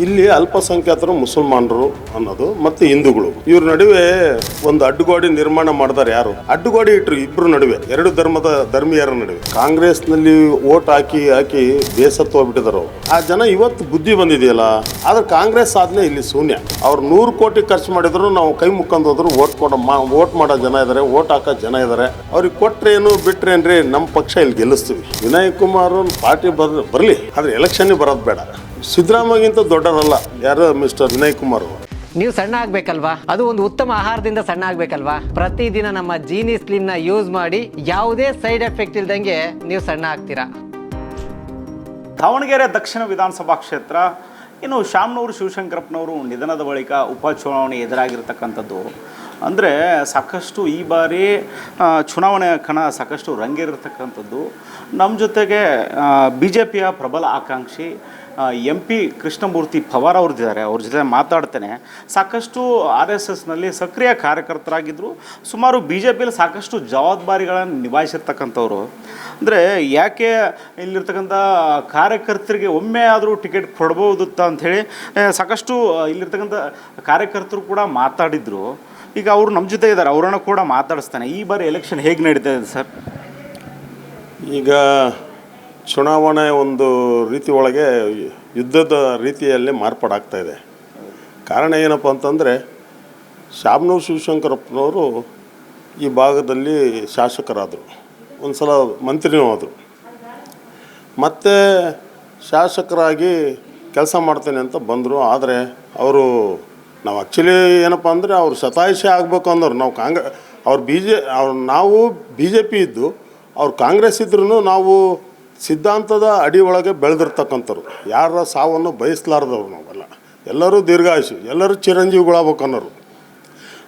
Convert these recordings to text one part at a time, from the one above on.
ಇಲ್ಲಿ ಅಲ್ಪಸಂಖ್ಯಾತರು ಮುಸಲ್ಮಾನರು ಅನ್ನೋದು ಮತ್ತು ಹಿಂದೂಗಳು ಇವ್ರ ನಡುವೆ ಒಂದು ಅಡ್ಡುಗೋಡಿ ನಿರ್ಮಾಣ ಮಾಡಿದಾರೆ. ಯಾರು ಅಡ್ಡುಗೋಡಿ ಇಟ್ರು? ಇಬ್ರು ನಡುವೆ, ಎರಡು ಧರ್ಮೀಯರ ನಡುವೆ. ಕಾಂಗ್ರೆಸ್ನಲ್ಲಿ ಓಟ್ ಹಾಕಿ ಬೇಸತ್ತು ಹೋಗ್ಬಿಟ್ಟಿದಾರೆ ಅವರು. ಆ ಜನ ಇವತ್ತು ಬುದ್ಧಿ ಬಂದಿದೆಯಲ್ಲ, ಆದ್ರೆ ಕಾಂಗ್ರೆಸ್ ಆದ್ಮೇಲೆ ಇಲ್ಲಿ ಶೂನ್ಯ. ಅವ್ರು 100 ಕೋಟಿ ಖರ್ಚು ಮಾಡಿದ್ರು ನಾವು ಕೈ ಮುಕ್ಕೊಂಡು ಹೋದ್ರು ಓಟ್ ಮಾಡೋ ಜನ ಇದಾರೆ, ಓಟ್ ಹಾಕೋ ಜನ ಇದಾರೆ. ಅವ್ರಿಗೆ ಕೊಟ್ರೇನು ಬಿಟ್ರೇನ್ರಿ, ನಮ್ಮ ಪಕ್ಷ ಇಲ್ಲಿ ಗೆಲ್ಲಿಸ್ತೀವಿ. ವಿನಯ್ ಕುಮಾರ್ ಪಾರ್ಟಿ ಬರಲಿ, ಆದ್ರೆ ಎಲೆಕ್ಷನ್ ಬರೋದು ಬೇಡ. ಸಿದ್ದರಾಮಯ್ಯಗಿಂತ ದೊಡ್ಡರಲ್ಲ ಯಾರು ಮಿಸ್ಟರ್ ವಿನಯ್ ಕುಮಾರ್. ನೀವು ಸಣ್ಣ ಆಗ್ಬೇಕಲ್ವಾ? ಅದು ಒಂದು ಉತ್ತಮ ಆಹಾರದಿಂದ ಸಣ್ಣ ಆಗ್ಬೇಕಲ್ವಾ? ಪ್ರತಿದಿನ ನಮ್ಮ ಜೀನಿ ಸ್ಲಿಮ್ನ ಯೂಸ್ ಮಾಡಿ ಯಾವುದೇ ಸೈಡ್ ಎಫೆಕ್ಟ್ ಇಲ್ದಂಗೆ ನೀವು ಸಣ್ಣ ಆಗ್ತೀರಾ. ದಾವಣಗೆರೆ ದಕ್ಷಿಣ ವಿಧಾನಸಭಾ ಕ್ಷೇತ್ರ, ಇನ್ನು ಶಾಮನೂರು ಶಿವಶಂಕರಪ್ಪನವರು ನಿಧನದ ಬಳಿಕ ಉಪಚುನಾವಣೆ ಎದುರಾಗಿರ್ತಕ್ಕಂಥದ್ದು. ಅಂದರೆ ಸಾಕಷ್ಟು ಈ ಬಾರಿ ಚುನಾವಣೆ ಕಣ ಸಾಕಷ್ಟು ರಂಗೇರಿರ್ತಕ್ಕಂಥದ್ದು. ನಮ್ಮ ಜೊತೆಗೆ BJPಯ ಪ್ರಬಲ ಆಕಾಂಕ್ಷಿ MP ಕೃಷ್ಣಮೂರ್ತಿ ಪವಾರ್ ಅವ್ರದ್ದಿದ್ದಾರೆ. ಅವ್ರ ಜೊತೆ ಮಾತಾಡ್ತೇನೆ. ಸಾಕಷ್ಟು RSSನಲ್ಲಿ ಸಕ್ರಿಯ ಕಾರ್ಯಕರ್ತರಾಗಿದ್ದರು. ಸುಮಾರು BJPಯಲ್ಲಿ ಸಾಕಷ್ಟು ಜವಾಬ್ದಾರಿಗಳನ್ನು ನಿಭಾಯಿಸಿರ್ತಕ್ಕಂಥವ್ರು. ಅಂದರೆ ಯಾಕೆ ಇಲ್ಲಿರ್ತಕ್ಕಂಥ ಕಾರ್ಯಕರ್ತರಿಗೆ ಒಮ್ಮೆ ಆದರೂ ಟಿಕೆಟ್ ಕೊಡ್ಬೋದಿತ್ತ ಅಂಥೇಳಿ ಸಾಕಷ್ಟು ಇಲ್ಲಿರ್ತಕ್ಕಂಥ ಕಾರ್ಯಕರ್ತರು ಕೂಡ ಮಾತಾಡಿದರು. ಈಗ ಅವರು ನಮ್ಮ ಜೊತೆ ಇದ್ದಾರೆ, ಅವರನ್ನು ಕೂಡ ಮಾತಾಡಿಸ್ತಾನೆ. ಈ ಬಾರಿ ಎಲೆಕ್ಷನ್ ಹೇಗೆ ನಡೀತಾ ಇದೆ ಸರ್? ಈಗ ಚುನಾವಣೆ ಒಂದು ರೀತಿ ಒಳಗೆ ಯುದ್ಧದ ರೀತಿಯಲ್ಲಿ ಮಾರ್ಪಾಡಾಗ್ತಾ ಇದೆ. ಕಾರಣ ಏನಪ್ಪ ಅಂತಂದರೆ, ಶಾಮನೂರು ಶಿವಶಂಕರಪ್ಪನವರು ಈ ಭಾಗದಲ್ಲಿ ಶಾಸಕರಾದರು, ಒಂದು ಸಲ ಮಂತ್ರಿನೂ ಆದರು. ಮತ್ತು ಶಾಸಕರಾಗಿ ಕೆಲಸ ಮಾಡ್ತೇನೆ ಅಂತ ಬಂದರು. ಆದರೆ ಅವರು ನಾವು ಆ್ಯಕ್ಚುಲಿ ಏನಪ್ಪ ಅಂದರೆ ಅವ್ರು ಶತಾಯುಷಿ ಆಗಬೇಕು ಅಂದವ್ರು. ನಾವು BJP ಇದ್ದು ಅವ್ರು ಕಾಂಗ್ರೆಸ್ ಇದ್ರೂ ನಾವು ಸಿದ್ಧಾಂತದ ಅಡಿ ಒಳಗೆ ಬೆಳೆದಿರ್ತಕ್ಕಂಥವ್ರು. ಯಾರ ಸಾವನ್ನು ಬಯಸಲಾರ್ದವ್ರು ನಾವೆಲ್ಲ. ಎಲ್ಲರೂ ದೀರ್ಘಾಯುಷಿ, ಎಲ್ಲರೂ ಚಿರಂಜೀವಿಗಳಾಗಬೇಕು ಅನ್ನೋರು.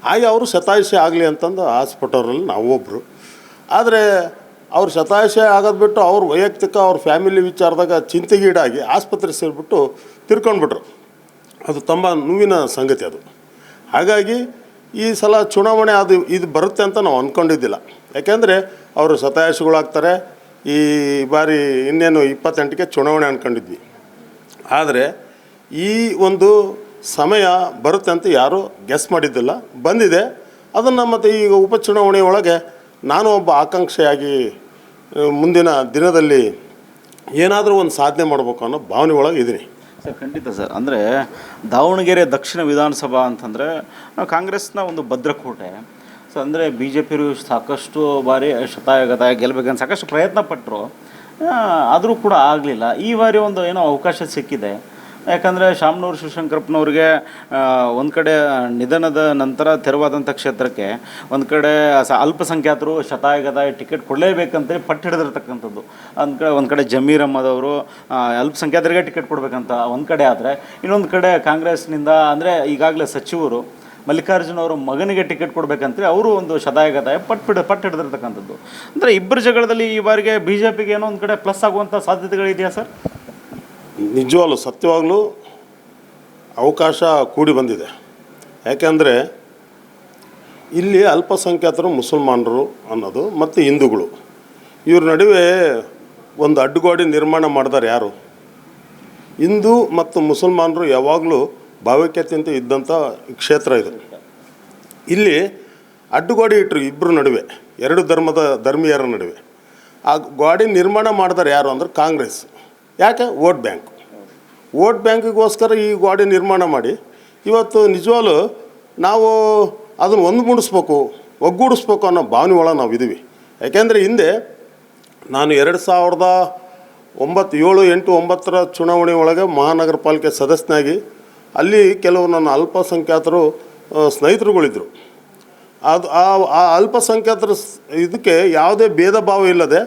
ಹಾಗೆ ಅವರು ಶತಾಯುಷಿ ಆಗಲಿ ಅಂತಂದು ಆಸ್ಪಟೋರಲ್ಲಿ ನಾವು ಒಬ್ಬರು. ಆದರೆ ಅವ್ರು ಶತಾಯುಷಿ ಆಗೋದು ಬಿಟ್ಟು ಅವ್ರ ವೈಯಕ್ತಿಕ ಅವ್ರ ಫ್ಯಾಮಿಲಿ ವಿಚಾರದಾಗ ಚಿಂತೆಗೀಡಾಗಿ ಆಸ್ಪತ್ರೆ ಸೇರಿಬಿಟ್ಟು ತಿರ್ಕೊಂಡ್ಬಿಟ್ರು. ಅದು ತುಂಬ ನೋವಿನ ಸಂಗತಿ ಅದು. ಹಾಗಾಗಿ ಈ ಸಲ ಚುನಾವಣೆ ಇದು ಬರುತ್ತೆ ಅಂತ ನಾವು ಅಂದ್ಕೊಂಡಿದ್ದಿಲ್ಲ. ಯಾಕೆಂದರೆ ಅವರು ಶತಾಯುಷಿಗಳಾಗ್ತಾರೆ. ಈ ಬಾರಿ ಇನ್ನೇನು 28ಕ್ಕೆ ಚುನಾವಣೆ ಅಂದ್ಕೊಂಡಿದ್ವಿ. ಆದರೆ ಈ ಒಂದು ಸಮಯ ಬರುತ್ತೆ ಅಂತ ಯಾರೂ ಗೆಸ್ ಮಾಡಿದ್ದಿಲ್ಲ. ಬಂದಿದೆ. ಅದನ್ನು ಮತ್ತು ಈಗ ಉಪಚುನಾವಣೆ ಒಳಗೆ ನಾನು ಒಬ್ಬ ಆಕಾಂಕ್ಷೆಯಾಗಿ ಮುಂದಿನ ದಿನದಲ್ಲಿ ಏನಾದರೂ ಒಂದು ಸಾಧನೆ ಮಾಡಬೇಕು ಅನ್ನೋ ಭಾವನೆ ಒಳಗೆ ಇದ್ದೀನಿ ಸರ್. ಖಂಡಿತ ಸರ್. ಅಂದರೆ ದಾವಣಗೆರೆ ದಕ್ಷಿಣ ವಿಧಾನಸಭಾ ಅಂತಂದರೆ ಕಾಂಗ್ರೆಸ್ನ ಒಂದು ಭದ್ರಕೋಟೆ. ಸೊ ಅಂದರೆ BJPಯವರು ಸಾಕಷ್ಟು ಬಾರಿ ಶತಾಯಗತಾಯ ಗೆಲ್ಲಬೇಕಂತ ಸಾಕಷ್ಟು ಪ್ರಯತ್ನ ಪಟ್ಟರು, ಆದರೂ ಕೂಡ ಆಗಲಿಲ್ಲ. ಈ ಬಾರಿ ಒಂದು ಏನೋ ಅವಕಾಶ ಸಿಕ್ಕಿದೆ. ಯಾಕಂದರೆ ಶಾಮನೂರು ಶಿವಶಂಕರಪ್ಪನವ್ರಿಗೆ ಒಂದು ಕಡೆ ನಿಧನದ ನಂತರ ತೆರವಾದಂಥ ಕ್ಷೇತ್ರಕ್ಕೆ ಒಂದು ಕಡೆ ಅಲ್ಪಸಂಖ್ಯಾತರು ಶತಾಯಗತಾಯ ಟಿಕೆಟ್ ಕೊಡಲೇಬೇಕಂತೇಳಿ ಪಟ್ಟು ಹಿಡಿದಿರ್ತಕ್ಕಂಥದ್ದು. ಒಂದು ಕಡೆ ಜಮೀರ್ ಅಹ್ಮದ್ ಅಲ್ಪಸಂಖ್ಯಾತರಿಗೆ ಟಿಕೆಟ್ ಕೊಡಬೇಕಂತ ಒಂದು ಕಡೆ ಆದರೆ, ಇನ್ನೊಂದು ಕಡೆ ಕಾಂಗ್ರೆಸ್ನಿಂದ ಅಂದರೆ ಈಗಾಗಲೇ ಸಚಿವರು ಮಲ್ಲಿಕಾರ್ಜುನ ಅವರ ಮಗನಿಗೆ ಟಿಕೆಟ್ ಕೊಡಬೇಕಂತೇಳಿ ಅವರು ಒಂದು ಶತಾಯಗತಾಯ ಪಟ್ಟು ಹಿಡಿದಿರ್ತಕ್ಕಂಥದ್ದು. ಅಂದರೆ ಇಬ್ಬರು ಜಗಳದಲ್ಲಿ ಈ ಬಾರಿಗೆ BJPಗೆ ಏನೋ ಒಂದು ಕಡೆ ಪ್ಲಸ್ ಆಗುವಂಥ ಸಾಧ್ಯತೆಗಳಿದೆಯಾ ಸರ್? ನಿಜವಾಗ್ಲೂ ಸತ್ಯವಾಗಲೂ ಅವಕಾಶ ಕೂಡಿ ಬಂದಿದೆ. ಯಾಕೆಂದರೆ ಇಲ್ಲಿ ಅಲ್ಪಸಂಖ್ಯಾತರು ಮುಸಲ್ಮಾನರು ಅನ್ನೋದು ಮತ್ತು ಹಿಂದೂಗಳು ಇವ್ರ ನಡುವೆ ಒಂದು ಅಡ್ಡುಗೋಡಿ ನಿರ್ಮಾಣ ಮಾಡಿದಾರೆ. ಯಾರು? ಹಿಂದೂ ಮತ್ತು ಮುಸಲ್ಮಾನರು ಯಾವಾಗಲೂ ಭಾವೈಕ್ಯತೆಯಂತ ಇದ್ದಂಥ ಕ್ಷೇತ್ರ ಇದು. ಇಲ್ಲಿ ಅಡ್ಡುಗೋಡಿ ಇಟ್ಟರು ಇಬ್ಬರು ನಡುವೆ, ಎರಡು ಧರ್ಮೀಯರ ನಡುವೆ. ಆ ಗೋಡಿ ನಿರ್ಮಾಣ ಮಾಡಿದಾರೆ ಯಾರು ಅಂದ್ರೆ ಕಾಂಗ್ರೆಸ್. ಯಾಕೆ? ವೋಟ್ ಬ್ಯಾಂಕಿಗೋಸ್ಕರ ಈ ಗೋಡಿ ನಿರ್ಮಾಣ ಮಾಡಿ ಇವತ್ತು ನಿಜವಾಗ್ಲೂ ನಾವು ಅದನ್ನು ಒಗ್ಗೂಡಿಸ್ಬೇಕು ಅನ್ನೋ ಭಾವನೆ ಒಳಗೆ ನಾವು ಇದ್ದೀವಿ. ಯಾಕೆಂದರೆ ಹಿಂದೆ ನಾನು 2007, 8, 9 ಚುನಾವಣೆ ಒಳಗೆ ಮಹಾನಗರ ಪಾಲಿಕೆ ಸದಸ್ಯನಾಗಿ ಅಲ್ಲಿ ಕೆಲವು ನನ್ನ ಅಲ್ಪಸಂಖ್ಯಾತರು ಸ್ನೇಹಿತರುಗಳಿದ್ದರು. ಆ ಅಲ್ಪಸಂಖ್ಯಾತರ ಇದಕ್ಕೆ ಯಾವುದೇ ಭೇದ ಭಾವ ಇಲ್ಲದೆ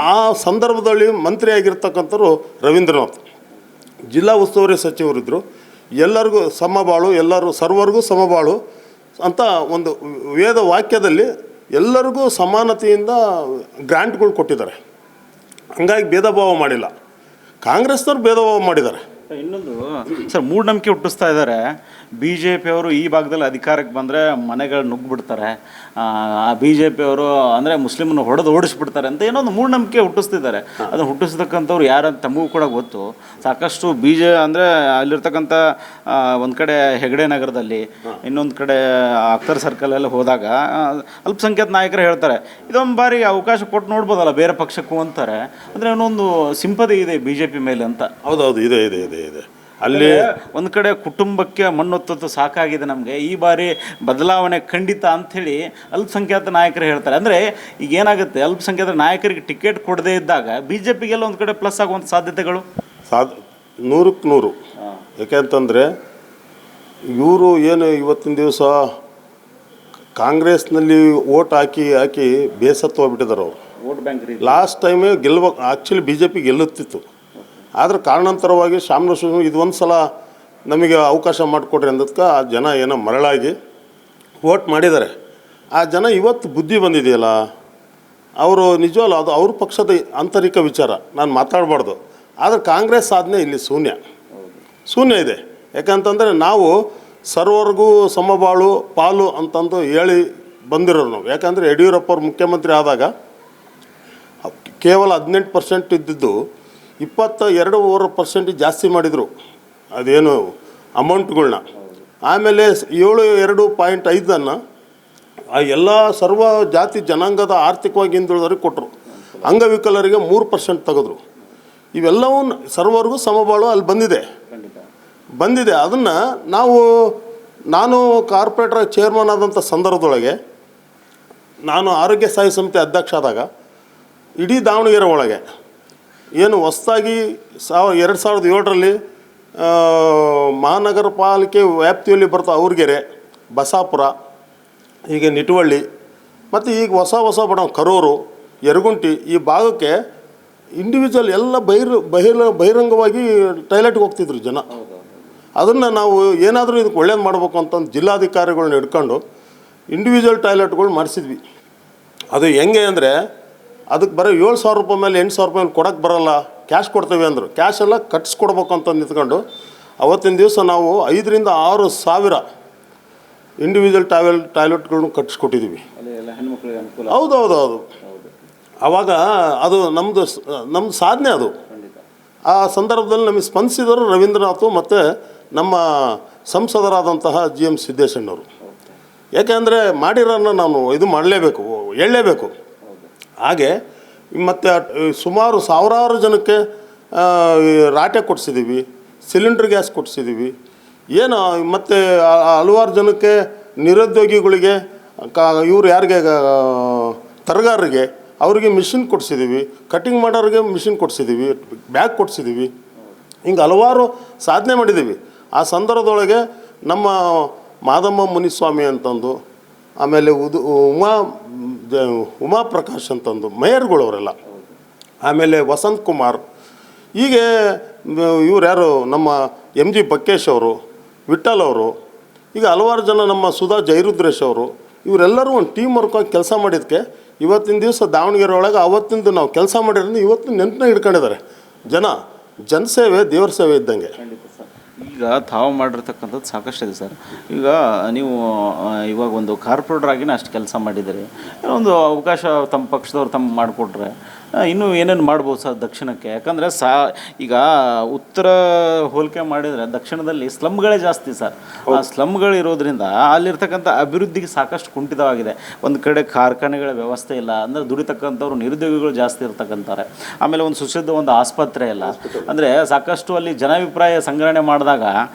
ಆ ಸಂದರ್ಭದಲ್ಲಿ ಮಂತ್ರಿಯಾಗಿರ್ತಕ್ಕಂಥವ್ರು ರವೀಂದ್ರನಾಥ್, ಜಿಲ್ಲಾ ಉಸ್ತುವಾರಿ ಸಚಿವರಿದ್ದರು. ಎಲ್ಲರಿಗೂ ಸಮಬಾಳು, ಸರ್ವರಿಗೂ ಸಮಬಾಳು ಅಂತ ಒಂದು ವೇದ ವಾಕ್ಯದಲ್ಲಿ ಎಲ್ಲರಿಗೂ ಸಮಾನತೆಯಿಂದ ಗ್ರ್ಯಾಂಟ್ಗಳು ಕೊಟ್ಟಿದ್ದಾರೆ. ಹಂಗಾಗಿ ಭೇದ ಭಾವ ಮಾಡಿಲ್ಲ. ಕಾಂಗ್ರೆಸ್ನವ್ರು ಭೇದ ಭಾವ ಮಾಡಿದ್ದಾರೆ. ಇನ್ನೊಂದು ಸರ್, ಮೂಢನಂಬಿಕೆ ಹುಟ್ಟಿಸ್ತಾ ಇದ್ದಾರೆ. ಬಿ ಜೆ ಪಿಯವರು ಈ ಭಾಗದಲ್ಲಿ ಅಧಿಕಾರಕ್ಕೆ ಬಂದರೆ ಮನೆಗಳು ನುಗ್ಗಿಬಿಡ್ತಾರೆ, ಬಿ ಜೆ ಪಿಯವರು ಅಂದರೆ ಮುಸ್ಲಿಮನ್ನು ಹೊಡೆದು ಓಡಿಸ್ಬಿಡ್ತಾರೆ ಅಂತ ಏನೋ ಒಂದು ಮೂಢನಂಬಿಕೆ ಹುಟ್ಟಿಸ್ತಿದ್ದಾರೆ. ಅದನ್ನು ಹುಟ್ಟಿಸ್ತಕ್ಕಂಥವ್ರು ಯಾರಂತ ತಮಗೂ ಕೂಡ ಗೊತ್ತು. ಸಾಕಷ್ಟು ಅಂದರೆ ಅಲ್ಲಿರ್ತಕ್ಕಂಥ ಒಂದು ಕಡೆ ಹೆಗಡೆ ನಗರದಲ್ಲಿ, ಇನ್ನೊಂದು ಕಡೆ ಅಖ್ತರ್ ಸರ್ಕಲಲ್ಲಿ ಹೋದಾಗ ಅಲ್ಪಸಂಖ್ಯಾತ ನಾಯಕರು ಹೇಳ್ತಾರೆ, ಇದೊಂದು ಬಾರಿ ಅವಕಾಶ ಕೊಟ್ಟು ನೋಡ್ಬೋದಲ್ಲ ಬೇರೆ ಪಕ್ಷಕ್ಕೂ ಅಂತಾರೆ. ಅಂದರೆ ಇನ್ನೊಂದು ಸಿಂಪದಿ ಇದೆ ಬಿ ಜೆ ಪಿ ಮೇಲೆ ಅಂತ. ಹೌದೌದು, ಇದೆ ಇದೆ ಇದೆ ಇದೆ. ಅಲ್ಲಿ ಒಂದು ಕಡೆ ಕುಟುಂಬಕ್ಕೆ ಮಣ್ಣೊತ್ತದ್ದು ಸಾಕಾಗಿದೆ ನಮಗೆ, ಈ ಬಾರಿ ಬದಲಾವಣೆ ಖಂಡಿತ ಅಂಥೇಳಿ ಅಲ್ಪಸಂಖ್ಯಾತ ನಾಯಕರು ಹೇಳ್ತಾರೆ. ಅಂದರೆ ಈಗ ಏನಾಗುತ್ತೆ, ಅಲ್ಪಸಂಖ್ಯಾತ ನಾಯಕರಿಗೆ ಟಿಕೆಟ್ ಕೊಡದೇ ಇದ್ದಾಗ ಬಿ ಜೆ ಪಿಗೆಲ್ಲ ಒಂದು ಕಡೆ ಪ್ಲಸ್ ಆಗುವಂಥ ಸಾಧ್ಯತೆಗಳು 100ಕ್ಕೆ 100. ಯಾಕೆಂತಂದರೆ ಇವರು ಏನು ಇವತ್ತಿನ ದಿವಸ ಕಾಂಗ್ರೆಸ್ನಲ್ಲಿ ಓಟ್ ಹಾಕಿ ಬೇಸತ್ತು ಹೋಗ್ಬಿಟ್ಟಿದ್ದಾರೆ ಅವರು. ವೋಟ್ ಬ್ಯಾಂಕ್ ಲಾಸ್ಟ್ ಟೈಮೇ ಆ್ಯಕ್ಚುಲಿ ಬಿ ಜೆ ಪಿ ಗೆಲ್ಲುತ್ತಿತ್ತು. ಆದರೆ ಕಾರಣಾಂತರವಾಗಿ ಶಾಮನೂರು ಇದೊಂದು ಸಲ ನಮಗೆ ಅವಕಾಶ ಮಾಡಿಕೊಡ್ರಿ ಅಂದಕ್ಕೆ ಆ ಜನ ಏನೋ ಮರಳಾಗಿ ವೋಟ್ ಮಾಡಿದ್ದಾರೆ. ಆ ಜನ ಇವತ್ತು ಬುದ್ಧಿ ಬಂದಿದೆಯಲ್ಲ, ಅವರು ನಿಜವಲ್ಲ, ಅದು ಅವ್ರ ಪಕ್ಷದ ಆಂತರಿಕ ವಿಚಾರ, ನಾನು ಮಾತಾಡಬಾರ್ದು. ಆದರೆ ಕಾಂಗ್ರೆಸ್ ಸಾಧನೆ ಇಲ್ಲಿ ಶೂನ್ಯ ಇದೆ. ಯಾಕಂತಂದರೆ ನಾವು ಸರ್ವರ್ಗೂ ಸಮಬಾಳು ಪಾಲು ಅಂತಂದು ಹೇಳಿ ಬಂದಿರೋರು ನಾವು. ಯಾಕಂದರೆ ಯಡಿಯೂರಪ್ಪ ಅವ್ರು ಮುಖ್ಯಮಂತ್ರಿ ಆದಾಗ ಕೇವಲ 18% ಇದ್ದಿದ್ದು 22% ಜಾಸ್ತಿ ಮಾಡಿದರು ಅದೇನು ಅಮೌಂಟ್ಗಳ್ನ. ಆಮೇಲೆ 72.5 ಆ ಎಲ್ಲ ಸರ್ವ ಜಾತಿ ಜನಾಂಗದ ಆರ್ಥಿಕವಾಗಿ ಹಿಂದುಳಿದವ್ರಿಗೆ ಕೊಟ್ಟರು. ಅಂಗವಿಕಲರಿಗೆ 3% ತೆಗೆದ್ರು. ಇವೆಲ್ಲವೂ ಸರ್ವರ್ಗೂ ಸಮಬಾಳು ಅಲ್ಲಿ ಬಂದಿದೆ. ಅದನ್ನು ನಾನು ಕಾರ್ಪೊರೇಟರ್ ಚೇರ್ಮನ್ ಆದಂಥ ಸಂದರ್ಭದೊಳಗೆ, ನಾನು ಆರೋಗ್ಯ ಸ್ಥಾಯಿ ಸಮಿತಿ ಅಧ್ಯಕ್ಷ ಆದಾಗ ಇಡೀ ದಾವಣಗೆರೆ ಒಳಗೆ ಏನು ಹೊಸದಾಗಿ 2007ರಲ್ಲಿ ಮಹಾನಗರ ಪಾಲಿಕೆ ವ್ಯಾಪ್ತಿಯಲ್ಲಿ ಬರ್ತಾ ಔರ್ಗೆರೆ, ಬಸಾಪುರ, ಹೀಗೆ ನಿಟುವಳ್ಳಿ, ಮತ್ತು ಈಗ ಹೊಸ ಬಡ ಕರೂರು, ಯರಗುಂಟಿ ಈ ಭಾಗಕ್ಕೆ ಇಂಡಿವಿಜುವಲ್ ಎಲ್ಲ ಬಹಿರಂಗವಾಗಿ ಟಾಯ್ಲೆಟ್ಗೆ ಹೋಗ್ತಿದ್ರು ಜನ. ಅದನ್ನು ನಾವು ಏನಾದರೂ ಇದಕ್ಕೆ ಒಳ್ಳೇದು ಮಾಡಬೇಕು ಅಂತಂದು ಜಿಲ್ಲಾಧಿಕಾರಿಗಳನ್ನ ಹಿಡ್ಕೊಂಡು ಇಂಡಿವಿಜುವಲ್ ಟಾಯ್ಲೆಟ್ಗಳು ಮಾಡಿಸಿದ್ವಿ. ಅದು ಹೆಂಗೆ ಅಂದರೆ ಅದಕ್ಕೆ ಬರೋ 7,000 ರೂಪಾಯಿ ಮೇಲೆ 8,000 ರೂಪಾಯಿ ಕೊಡೋಕ್ಕೆ ಬರೋಲ್ಲ, ಕ್ಯಾಶ್ ಕೊಡ್ತೇವೆ ಅಂದರು. ಕ್ಯಾಶ್ ಎಲ್ಲ ಕಟ್ಸ್ಕೊಡ್ಬೇಕು ಅಂತ ನಿಂತ್ಕೊಂಡು ಅವತ್ತಿನ ದಿವಸ ನಾವು 5,000 to 6,000 ಇಂಡಿವಿಜುವಲ್ ಟಾಯ್ಲೆಟ್ಗಳನ್ನ ಕಟ್ಸ್ಕೊಟ್ಟಿದ್ದೀವಿ. ಹೌದು. ಆವಾಗ ಅದು ನಮ್ಮದು ಸಾಧನೆ ಅದು. ಆ ಸಂದರ್ಭದಲ್ಲಿ ನಮಗೆ ಸ್ಪಂದಿಸಿದರು ರವೀಂದ್ರನಾಥ್ ಮತ್ತು ನಮ್ಮ ಸಂಸದರಾದಂತಹ GM ಸಿದ್ದೇಶಣ್ಣವರು. ಯಾಕೆಂದರೆ ಮಾಡಿರೋನ್ನ ನಾವು ಇದು ಮಾಡಲೇಬೇಕು, ಹೇಳಲೇಬೇಕು. ಹಾಗೆ ಮತ್ತು ಸುಮಾರು ಸಾವಿರಾರು ಜನಕ್ಕೆ ರಾಟೆ ಕೊಡಿಸಿದ್ದೀವಿ, ಸಿಲಿಂಡ್ರ್ ಗ್ಯಾಸ್ ಕೊಡಿಸಿದ್ದೀವಿ. ಏನು ಮತ್ತು ಹಲವಾರು ಜನಕ್ಕೆ ನಿರುದ್ಯೋಗಿಗಳಿಗೆ ಇವ್ರು ಯಾರಿಗೆ ತರಗಾರರಿಗೆ ಅವರಿಗೆ ಮಿಷಿನ್ ಕೊಡಿಸಿದ್ದೀವಿ, ಕಟಿಂಗ್ ಮಾಡೋರಿಗೆ ಮಿಷಿನ್ ಕೊಡಿಸಿದ್ದೀವಿ, ಬ್ಯಾಗ್ ಕೊಡಿಸಿದ್ದೀವಿ. ಹಿಂಗೆ ಹಲವಾರು ಸಾಧನೆ ಮಾಡಿದ್ದೀವಿ. ಆ ಸಂದರ್ಭದೊಳಗೆ ನಮ್ಮ ಮಾದಮ್ಮ ಮುನಿಸ್ವಾಮಿ ಅಂತಂದು, ಆಮೇಲೆ ಉಮಾಪ್ರಕಾಶ್ ಅಂತಂದು ಮೇಯರ್ಗಳು ಅವರೆಲ್ಲ, ಆಮೇಲೆ ವಸಂತ್ ಕುಮಾರ್, ಹೀಗೆ ಇವ್ರು ಯಾರು ನಮ್ಮ MG ಬಕ್ಕೇಶ್ ಅವರು, ವಿಠಲ್ ಅವರು, ಈಗ ಹಲವಾರು ಜನ, ನಮ್ಮ ಸುಧಾ ಜೈರುದ್ರೇಶ್ ಅವರು, ಇವರೆಲ್ಲರೂ ಒಂದು ಟೀಮ್ ವರ್ಕಾಗಿ ಕೆಲಸ ಮಾಡಿದ್ದಕ್ಕೆ ಇವತ್ತಿನ ದಿವಸ ದಾವಣಗೆರೆ ಒಳಗೆ ಅವತ್ತಿಂದು ನಾವು ಕೆಲಸ ಮಾಡಿರೋದು ಇವತ್ತು ನೆನಪನ್ನ ಹಿಡ್ಕೊಂಡಿದ್ದಾರೆ ಜನಸೇವೆ ದೇವ್ರ ಸೇವೆ ಇದ್ದಂಗೆ. ಈಗ ತಾವು ಮಾಡಿರ್ತಕ್ಕಂಥದ್ದು ಸಾಕಷ್ಟಿದೆ ಸರ್. ಈಗ ನೀವು ಇವಾಗ ಒಂದು ಕಾರ್ಪೊರೇಟರ್ ಆಗಿನೇ ಅಷ್ಟು ಕೆಲಸ ಮಾಡಿದ್ದೀರಿ. ಒಂದು ಅವಕಾಶ ತಮ್ಮ ಪಕ್ಷದವ್ರು ಮಾಡಿಕೊಟ್ರೆ ಇನ್ನೂ ಏನೇನು ಮಾಡ್ಬೋದು ಸರ್ ದಕ್ಷಿಣಕ್ಕೆ? ಯಾಕಂದರೆ ಈಗ ಉತ್ತರ ಹೋಲಿಕೆ ಮಾಡಿದರೆ ದಕ್ಷಿಣದಲ್ಲಿ ಸ್ಲಮ್ಗಳೇ ಜಾಸ್ತಿ ಸರ್. ಆ ಸ್ಲಮ್ಗಳು ಇರೋದ್ರಿಂದ ಅಲ್ಲಿರ್ತಕ್ಕಂಥ ಅಭಿವೃದ್ಧಿಗೆ ಸಾಕಷ್ಟು ಕುಂಠಿತವಾಗಿದೆ. ಒಂದು ಕಡೆ ಕಾರ್ಖಾನೆಗಳ ವ್ಯವಸ್ಥೆ ಇಲ್ಲ, ಅಂದರೆ ದುಡಿತಕ್ಕಂಥವ್ರು ನಿರುದ್ಯೋಗಿಗಳು ಜಾಸ್ತಿ ಇರ್ತಕ್ಕಂತಾರೆ. ಆಮೇಲೆ ಒಂದು ಸುಶುದ್ಧ ಒಂದು ಆಸ್ಪತ್ರೆ ಇಲ್ಲ. ಅಂದರೆ ಸಾಕಷ್ಟು ಅಲ್ಲಿ ಜನಾಭಿಪ್ರಾಯ ಸಂಗ್ರಹಣೆ ಮಾಡಿದಾಗ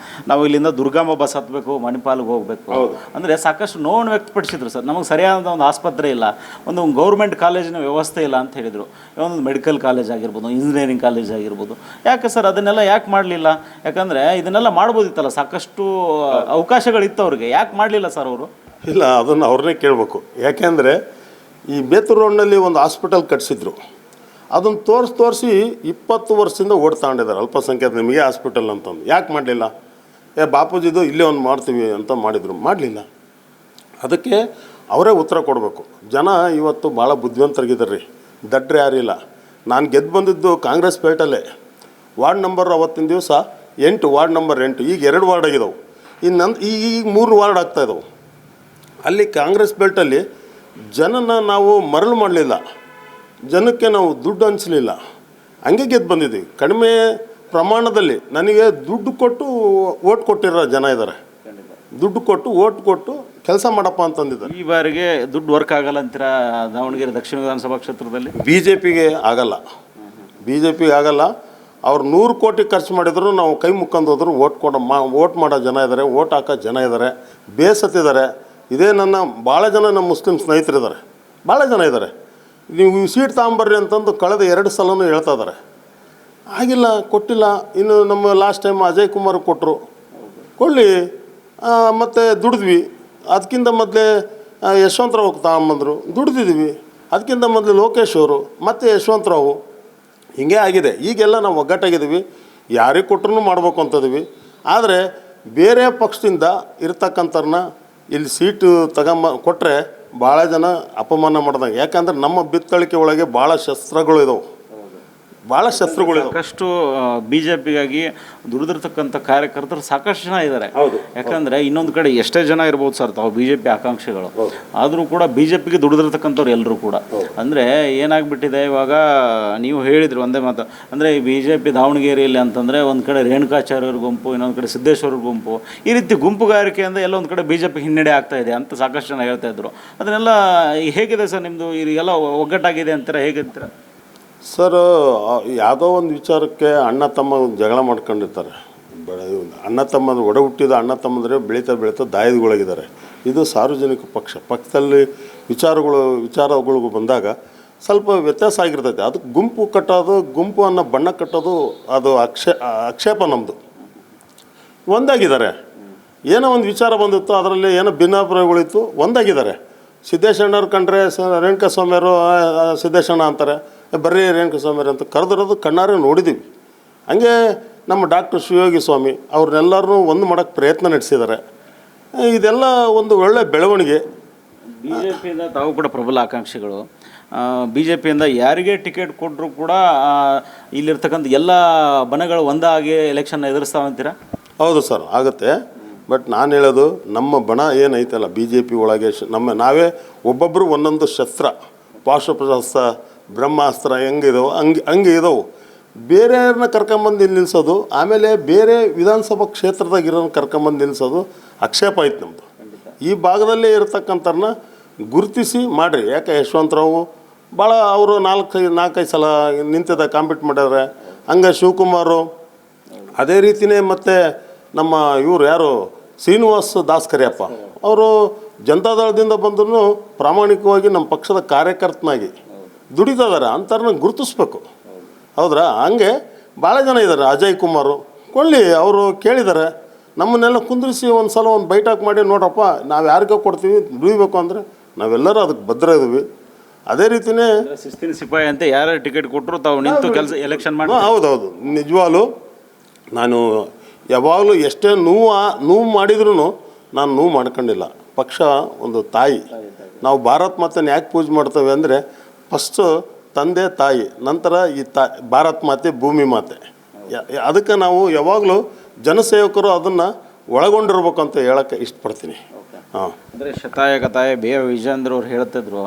ನಾವು ಇಲ್ಲಿಂದ ದುರ್ಗಾಂಬ ಬಸ್ ಹತ್ತಬೇಕು, ಮಣಿಪಾಲ್ಗೆ ಹೋಗಬೇಕು, ಅಂದರೆ ಸಾಕಷ್ಟು ನೋವನ್ನು ವ್ಯಕ್ತಪಡಿಸಿದ್ರು ಸರ್. ನಮಗೆ ಸರಿಯಾದ ಒಂದು ಆಸ್ಪತ್ರೆ ಇಲ್ಲ, ಒಂದು ಗೌರ್ಮೆಂಟ್ ಕಾಲೇಜಿನ ವ್ಯವಸ್ಥೆ ಇಲ್ಲ ಅಂತ ಹೇಳಿದರು. ಒಂದು ಮೆಡಿಕಲ್ ಕಾಲೇಜ್ ಆಗಿರ್ಬೋದು, ಇಂಜಿನಿಯರಿಂಗ್ ಕಾಲೇಜ್ ಆಗಿರ್ಬೋದು. ಯಾಕೆ ಸರ್ ಅದನ್ನೆಲ್ಲ ಯಾಕೆ ಮಾಡಲಿಲ್ಲ? ಯಾಕಂದರೆ ಇದನ್ನೆಲ್ಲ ಮಾಡ್ಬೋದಿತ್ತಲ್ಲ, ಸಾಕಷ್ಟು ಅವಕಾಶಗಳಿತ್ತು ಅವ್ರಿಗೆ, ಯಾಕೆ ಮಾಡಲಿಲ್ಲ ಸರ್ ಅವರು? ಇಲ್ಲ, ಅದನ್ನು ಅವ್ರನ್ನೇ ಕೇಳಬೇಕು. ಯಾಕೆಂದರೆ ಈ ಬೇತೂರು ರೋಡ್ನಲ್ಲಿ ಒಂದು ಹಾಸ್ಪಿಟಲ್ ಕಟ್ಸಿದ್ರು. ಅದನ್ನು ತೋರಿಸಿ 20 ವರ್ಷದಿಂದ ಓಡ್ತಾಂಡಿದ್ದಾರೆ ಅಲ್ಪಸಂಖ್ಯಾತ ನಿಮಗೆ ಹಾಸ್ಪಿಟಲ್ ಅಂತಂದು. ಯಾಕೆ ಮಾಡಲಿಲ್ಲ? ಬಾಪೂಜಿದು ಇಲ್ಲೇ ಒಂದು ಮಾಡ್ತೀವಿ ಅಂತ ಮಾಡಲಿಲ್ಲ. ಅದಕ್ಕೆ ಅವರೇ ಉತ್ತರ ಕೊಡಬೇಕು. ಜನ ಇವತ್ತು ಭಾಳ ಬುದ್ಧಿವಂತರಾಗಿದ್ದಾರೆ ರೀ, ದಡ್ರೆ ಯಾರಿಲ್ಲ. ನಾನು ಗೆದ್ದು ಬಂದಿದ್ದು ಕಾಂಗ್ರೆಸ್ ಪೇಟಲ್ಲೇ ವಾರ್ಡ್ ನಂಬರ್ ಅವತ್ತಿನ ದಿವಸ ವಾರ್ಡ್ ನಂಬರ್ 8 ಈಗ 2 ವಾರ್ಡ್ ಆಗಿದಾವೆ. ಈಗ 3 ವಾರ್ಡ್ ಆಗ್ತಾಯಿದ್ದಾವೆ. ಅಲ್ಲಿ ಕಾಂಗ್ರೆಸ್ ಬೆಲ್ಟಲ್ಲಿ ಜನನ ನಾವು ಮರಳು ಮಾಡಲಿಲ್ಲ, ಜನಕ್ಕೆ ನಾವು ದುಡ್ಡು ಹಂಚಲಿಲ್ಲ, ಹಂಗೆ ಗೆದ್ದು ಬಂದಿದ್ದೀವಿ. ಕಡಿಮೆ ಪ್ರಮಾಣದಲ್ಲಿ ನನಗೆ ದುಡ್ಡು ಕೊಟ್ಟು ಓಟ್ ಕೊಟ್ಟಿರೋ ಜನ ಇದ್ದಾರೆ. ದುಡ್ಡು ಕೊಟ್ಟು ಓಟ್ ಕೊಟ್ಟು ಕೆಲಸ ಮಾಡಪ್ಪ ಅಂತಂದಿದ್ದಾರೆ. ಈ ಬಾರಿಗೆ ದುಡ್ಡು ವರ್ಕ್ ಆಗಲ್ಲ ಅಂತೀರಾ ದಾವಣಗೆರೆ ದಕ್ಷಿಣ ವಿಧಾನಸಭಾ ಕ್ಷೇತ್ರದಲ್ಲಿ? BJPಗೆ ಆಗಲ್ಲ, BJPಗೆ ಆಗಲ್ಲ. ಅವ್ರು 100 ಕೋಟಿ ಖರ್ಚು ಮಾಡಿದ್ರು ನಾವು ಕೈ ಮುಕ್ಕೊಂಡು ಹೋದ್ರು ಓಟ್ ಮಾಡೋ ಜನ ಇದ್ದಾರೆ, ಓಟ್ ಹಾಕೋ ಜನ ಇದ್ದಾರೆ, ಬೇಸತ್ತಿದ್ದಾರೆ. ಇದೇ ಭಾಳ ಜನ ನಮ್ಮ ಮುಸ್ಲಿಂ ಸ್ನೇಹಿತರಿದ್ದಾರೆ, ಭಾಳ ಜನ ಇದ್ದಾರೆ. ನೀವು ಸೀಟ್ ತಗೊಂಬರ್ರಿ ಅಂತಂದು ಕಳೆದ 2 ಸಲನೂ ಹೇಳ್ತಾ ಇದ್ದಾರೆ. ಆಗಿಲ್ಲ, ಕೊಟ್ಟಿಲ್ಲ. ಇನ್ನು ನಮ್ಮ ಲಾಸ್ಟ್ ಟೈಮ್ ಅಜಯ್ ಕುಮಾರ್ ಕೊಟ್ಟರು, ಕೊಳ್ಳಿ. ಮತ್ತು ದುಡಿದ್ವಿ. ಅದಕ್ಕಿಂತ ಮೊದಲೇ ಯಶವಂತರಾವ್ ತಗೊಂಬಂದರು, ದುಡ್ದಿದ್ವಿ. ಅದಕ್ಕಿಂತ ಮೊದಲು ಲೋಕೇಶ್ ಅವರು, ಮತ್ತು ಯಶವಂತರಾವು. ಹಿಂಗೆ ಆಗಿದೆ. ಈಗೆಲ್ಲ ನಾವು ಒಗ್ಗಟ್ಟಾಗಿದ್ದೀವಿ, ಯಾರಿಗೆ ಕೊಟ್ಟರು ಮಾಡಬೇಕು ಅಂತದೀವಿ. ಆದರೆ ಬೇರೆ ಪಕ್ಷದಿಂದ ಇರ್ತಕ್ಕಂಥವ್ರನ್ನ ಇಲ್ಲಿ ಸೀಟು ಕೊಟ್ಟರೆ ಭಾಳ ಜನ ಅಪಮಾನ ಮಾಡ್ದಂಗೆ. ಯಾಕಂದ್ರೆ ನಮ್ಮ ಬಿತ್ತಳಿಕೆ ಒಳಗೆ ಭಾಳ ಶಸ್ತ್ರಗಳು ಇದಾವೆ, ಭಾಳ ಶಸ್ತ್ರಗಳಿದಾವೆ. ಸಾಕಷ್ಟು BJPಗಾಗಿ ದುಡಿದಿರ್ತಕ್ಕಂಥ ಕಾರ್ಯಕರ್ತರು ಸಾಕಷ್ಟು ಜನ ಇದ್ದಾರೆ. ಯಾಕಂದರೆ ಇನ್ನೊಂದು ಕಡೆ ಎಷ್ಟೇ ಜನ ಇರ್ಬೋದು ಸರ್ ತಾವು BJP ಆಕಾಂಕ್ಷಿಗಳು, ಆದರೂ ಕೂಡ BJPಗೆ ದುಡಿದಿರ್ತಕ್ಕಂಥವ್ರು ಎಲ್ಲರೂ ಕೂಡ. ಅಂದರೆ ಏನಾಗ್ಬಿಟ್ಟಿದೆ ಇವಾಗ, ನೀವು ಹೇಳಿದ್ರು ಒಂದೇ ಮಾತು, ಅಂದರೆ BJP ದಾವಣಗೆರೆಯಲ್ಲಿ ಅಂತಂದರೆ ಒಂದು ಕಡೆ ರೇಣುಕಾಚಾರ್ಯರ ಗುಂಪು, ಇನ್ನೊಂದು ಕಡೆ ಸಿದ್ದೇಶ್ವರ ಗುಂಪು, ಈ ರೀತಿ ಗುಂಪುಗಾರಿಕೆಯಿಂದ ಎಲ್ಲ ಒಂದು ಕಡೆ BJP ಹಿನ್ನಡೆ ಆಗ್ತಾ ಇದೆ ಅಂತ ಸಾಕಷ್ಟು ಜನ ಹೇಳ್ತಾ ಇದ್ರು. ಅದನ್ನೆಲ್ಲ ಹೇಗಿದೆ ಸರ್ ನಿಮ್ಮದು? ಎಲ್ಲ ಒಗ್ಗಟ್ಟಾಗಿದೆ ಅಂತೀರಾ, ಹೇಗಂತೀರ ಸರ್? ಯಾವುದೋ ಒಂದು ವಿಚಾರಕ್ಕೆ ಅಣ್ಣ ತಮ್ಮ ಜಗಳ ಮಾಡ್ಕೊಂಡಿರ್ತಾರೆ. ಅಣ್ಣ ತಮ್ಮದು ಒಡ ಹುಟ್ಟಿದ ಅಣ್ಣ ತಮ್ಮಂದರೆ ಬೆಳೀತಾ ದಾಯದಗೊಳಗಿದ್ದಾರೆ. ಇದು ಸಾರ್ವಜನಿಕ ಪಕ್ಷದಲ್ಲಿ ವಿಚಾರಗಳು ಬಂದಾಗ ಸ್ವಲ್ಪ ವ್ಯತ್ಯಾಸ ಆಗಿರ್ತೈತೆ. ಅದಕ್ಕೆ ಗುಂಪು ಕಟ್ಟೋದು, ಗುಂಪು ಅನ್ನೋ ಬಣ್ಣ ಕಟ್ಟೋದು, ಅದು ಆಕ್ಷೇಪ ನಮ್ಮದು. ಒಂದಾಗಿದ್ದಾರೆ. ಏನೋ ಒಂದು ವಿಚಾರ ಬಂದಿತ್ತು, ಅದರಲ್ಲಿ ಏನೋ ಭಿನ್ನಾಭಿಪ್ರಾಯಗಳಿತ್ತು, ಒಂದಾಗಿದ್ದಾರೆ. ಸಿದ್ದೇಶಣ್ಣವ್ರು ಕಂಡ್ರೆ ರೇಣುಕಾಸ್ವಾಮಿಯವರು ಸಿದ್ದೇಶಣ್ಣ ಅಂತಾರೆ, ಬರ್ರಿ ರೇಣುಕಾಸ್ವಾಮಿಯರು ಅಂತ ಕರೆದಿರೋದು ಕಣ್ಣಾರೆ ನೋಡಿದ್ದೀವಿ. ಹಂಗೆ ನಮ್ಮ ಡಾಕ್ಟರ್ ಶಿವಯೋಗಿ ಸ್ವಾಮಿ ಅವ್ರನ್ನೆಲ್ಲರೂ ಒಂದು ಮಾಡೋಕ್ಕೆ ಪ್ರಯತ್ನ ನಡೆಸಿದ್ದಾರೆ. ಇದೆಲ್ಲ ಒಂದು ಒಳ್ಳೆಯ ಬೆಳವಣಿಗೆ. BJPಯಿಂದ ತಾವು ಕೂಡ ಪ್ರಬಲ ಆಕಾಂಕ್ಷಿಗಳು. BJPಯಿಂದ ಯಾರಿಗೆ ಟಿಕೆಟ್ ಕೊಟ್ಟರು ಕೂಡ ಇಲ್ಲಿರ್ತಕ್ಕಂಥ ಎಲ್ಲ ಬಣಗಳು ಒಂದಾಗಿ ಎಲೆಕ್ಷನ್ ಎದುರಿಸ್ತಾವಂತೀರಾ? ಹೌದು ಸರ್, ಆಗುತ್ತೆ. ಬಟ್ ನಾನು ಹೇಳೋದು, ನಮ್ಮ ಬಣ ಏನೈತಲ್ಲ BJP ಒಳಗೆ ನಾವೇ ಒಬ್ಬೊಬ್ಬರು ಒಂದೊಂದು ಶಸ್ತ್ರ, ಪಾಶುಪಶಸ್ತ್ರ, ಬ್ರಹ್ಮಾಸ್ತ್ರ ಹೆಂಗಿದಾವೆ ಹಂಗೆ ಇದಾವೆ. ಬೇರೆಯವ್ರನ್ನ ಕರ್ಕೊಂಬಂದು ಇಲ್ಲಿ ನಿಲ್ಲಿಸೋದು, ಆಮೇಲೆ ಬೇರೆ ವಿಧಾನಸಭಾ ಕ್ಷೇತ್ರದಾಗಿರೋನ್ನ ಕರ್ಕೊಂಬಂದು ನಿಲ್ಲಿಸೋದು ಆಕ್ಷೇಪ ಐತೆ ನಮ್ಮದು. ಈ ಭಾಗದಲ್ಲೇ ಇರತಕ್ಕಂಥವ್ರನ್ನ ಗುರುತಿಸಿ ಮಾಡಿರಿ. ಯಾಕೆ ಯಶವಂತರಾವು ಭಾಳ ಅವರು 4-5 ಸಲ ನಿಂತಿದ್ದ ಕಾಂಪೀಟ್ ಮಾಡ್ಯಾರೆ. ಹಂಗೆ ಶಿವಕುಮಾರು ಅದೇ ರೀತಿಯೇ. ಮತ್ತು ನಮ್ಮ ಇವರು ಯಾರು ಶ್ರೀನಿವಾಸ್ ದಾಸ್ಕರಿಯಪ್ಪ ಅವರು ಜನತಾದಳದಿಂದ ಬಂದರೂ ಪ್ರಾಮಾಣಿಕವಾಗಿ ನಮ್ಮ ಪಕ್ಷದ ಕಾರ್ಯಕರ್ತನಾಗಿ ದುಡಿತಾ ಇದ್ದಾರೆ. ಅಂಥವ್ರನ್ನ ಗುರುತಿಸ್ಬೇಕು, ಹೌದ್ರಾ? ಹಂಗೆ ಭಾಳ ಜನ ಇದ್ದಾರೆ. ಅಜಯ್ ಕುಮಾರು ಕೊಳ್ಳಿ, ಅವರು ಕೇಳಿದ್ದಾರೆ, ನಮ್ಮನ್ನೆಲ್ಲ ಕುಂದಿರಿಸಿ ಒಂದು ಸಲ ಒಂದು ಬೈಟಾಕ್ ಮಾಡಿ, ನೋಡ್ರಪ್ಪ ನಾವು ಯಾರಿಗೋ ಕೊಡ್ತೀವಿ, ದುಡಿಬೇಕು ಅಂದರೆ ನಾವೆಲ್ಲರೂ ಅದಕ್ಕೆ ಭದ್ರ ಇದ್ದೀವಿ. ಅದೇ ರೀತಿಯೇ ಶಿಸ್ತಿನ ಸಿಪಾಯಿ ಅಂತ ಯಾರು ಟಿಕೆಟ್ ಕೊಟ್ಟರು ತಾವು ನಿಂತು ಕೆಲಸ ಎಲೆಕ್ಷನ್ ಮಾಡಿ. ಹೌದೌದು, ನಿಜವಾಗ್ಲೂ ನಾನು ಯಾವಾಗಲೂ ಎಷ್ಟೇ ನೋವು ಮಾಡಿದ್ರೂ ನಾನು ನೋವು ಮಾಡ್ಕೊಂಡಿಲ್ಲ. ಪಕ್ಷ ಒಂದು ತಾಯಿ. ನಾವು ಭಾರತ್ ಮಾತೆನ ಯಾಕೆ ಪೂಜೆ ಮಾಡ್ತೇವೆ ಅಂದರೆ, ಫಸ್ಟು ತಂದೆ ತಾಯಿ, ನಂತರ ಈ ಭಾರತ್ ಮಾತೆ ಭೂಮಿ ಮಾತೆ. ಅದಕ್ಕೆ ನಾವು ಯಾವಾಗಲೂ ಜನಸೇವಕರು ಅದನ್ನು ಒಳಗೊಂಡಿರ್ಬೇಕು ಅಂತ ಹೇಳೋಕ್ಕೆ ಇಷ್ಟಪಡ್ತೀನಿ. ಹಾಂ, ಅಂದರೆ ಶತಾಯಗತಾಯ ವಿಜೇಂದ್ರ ಅವ್ರು ಹೇಳ್ತಿದ್ರು,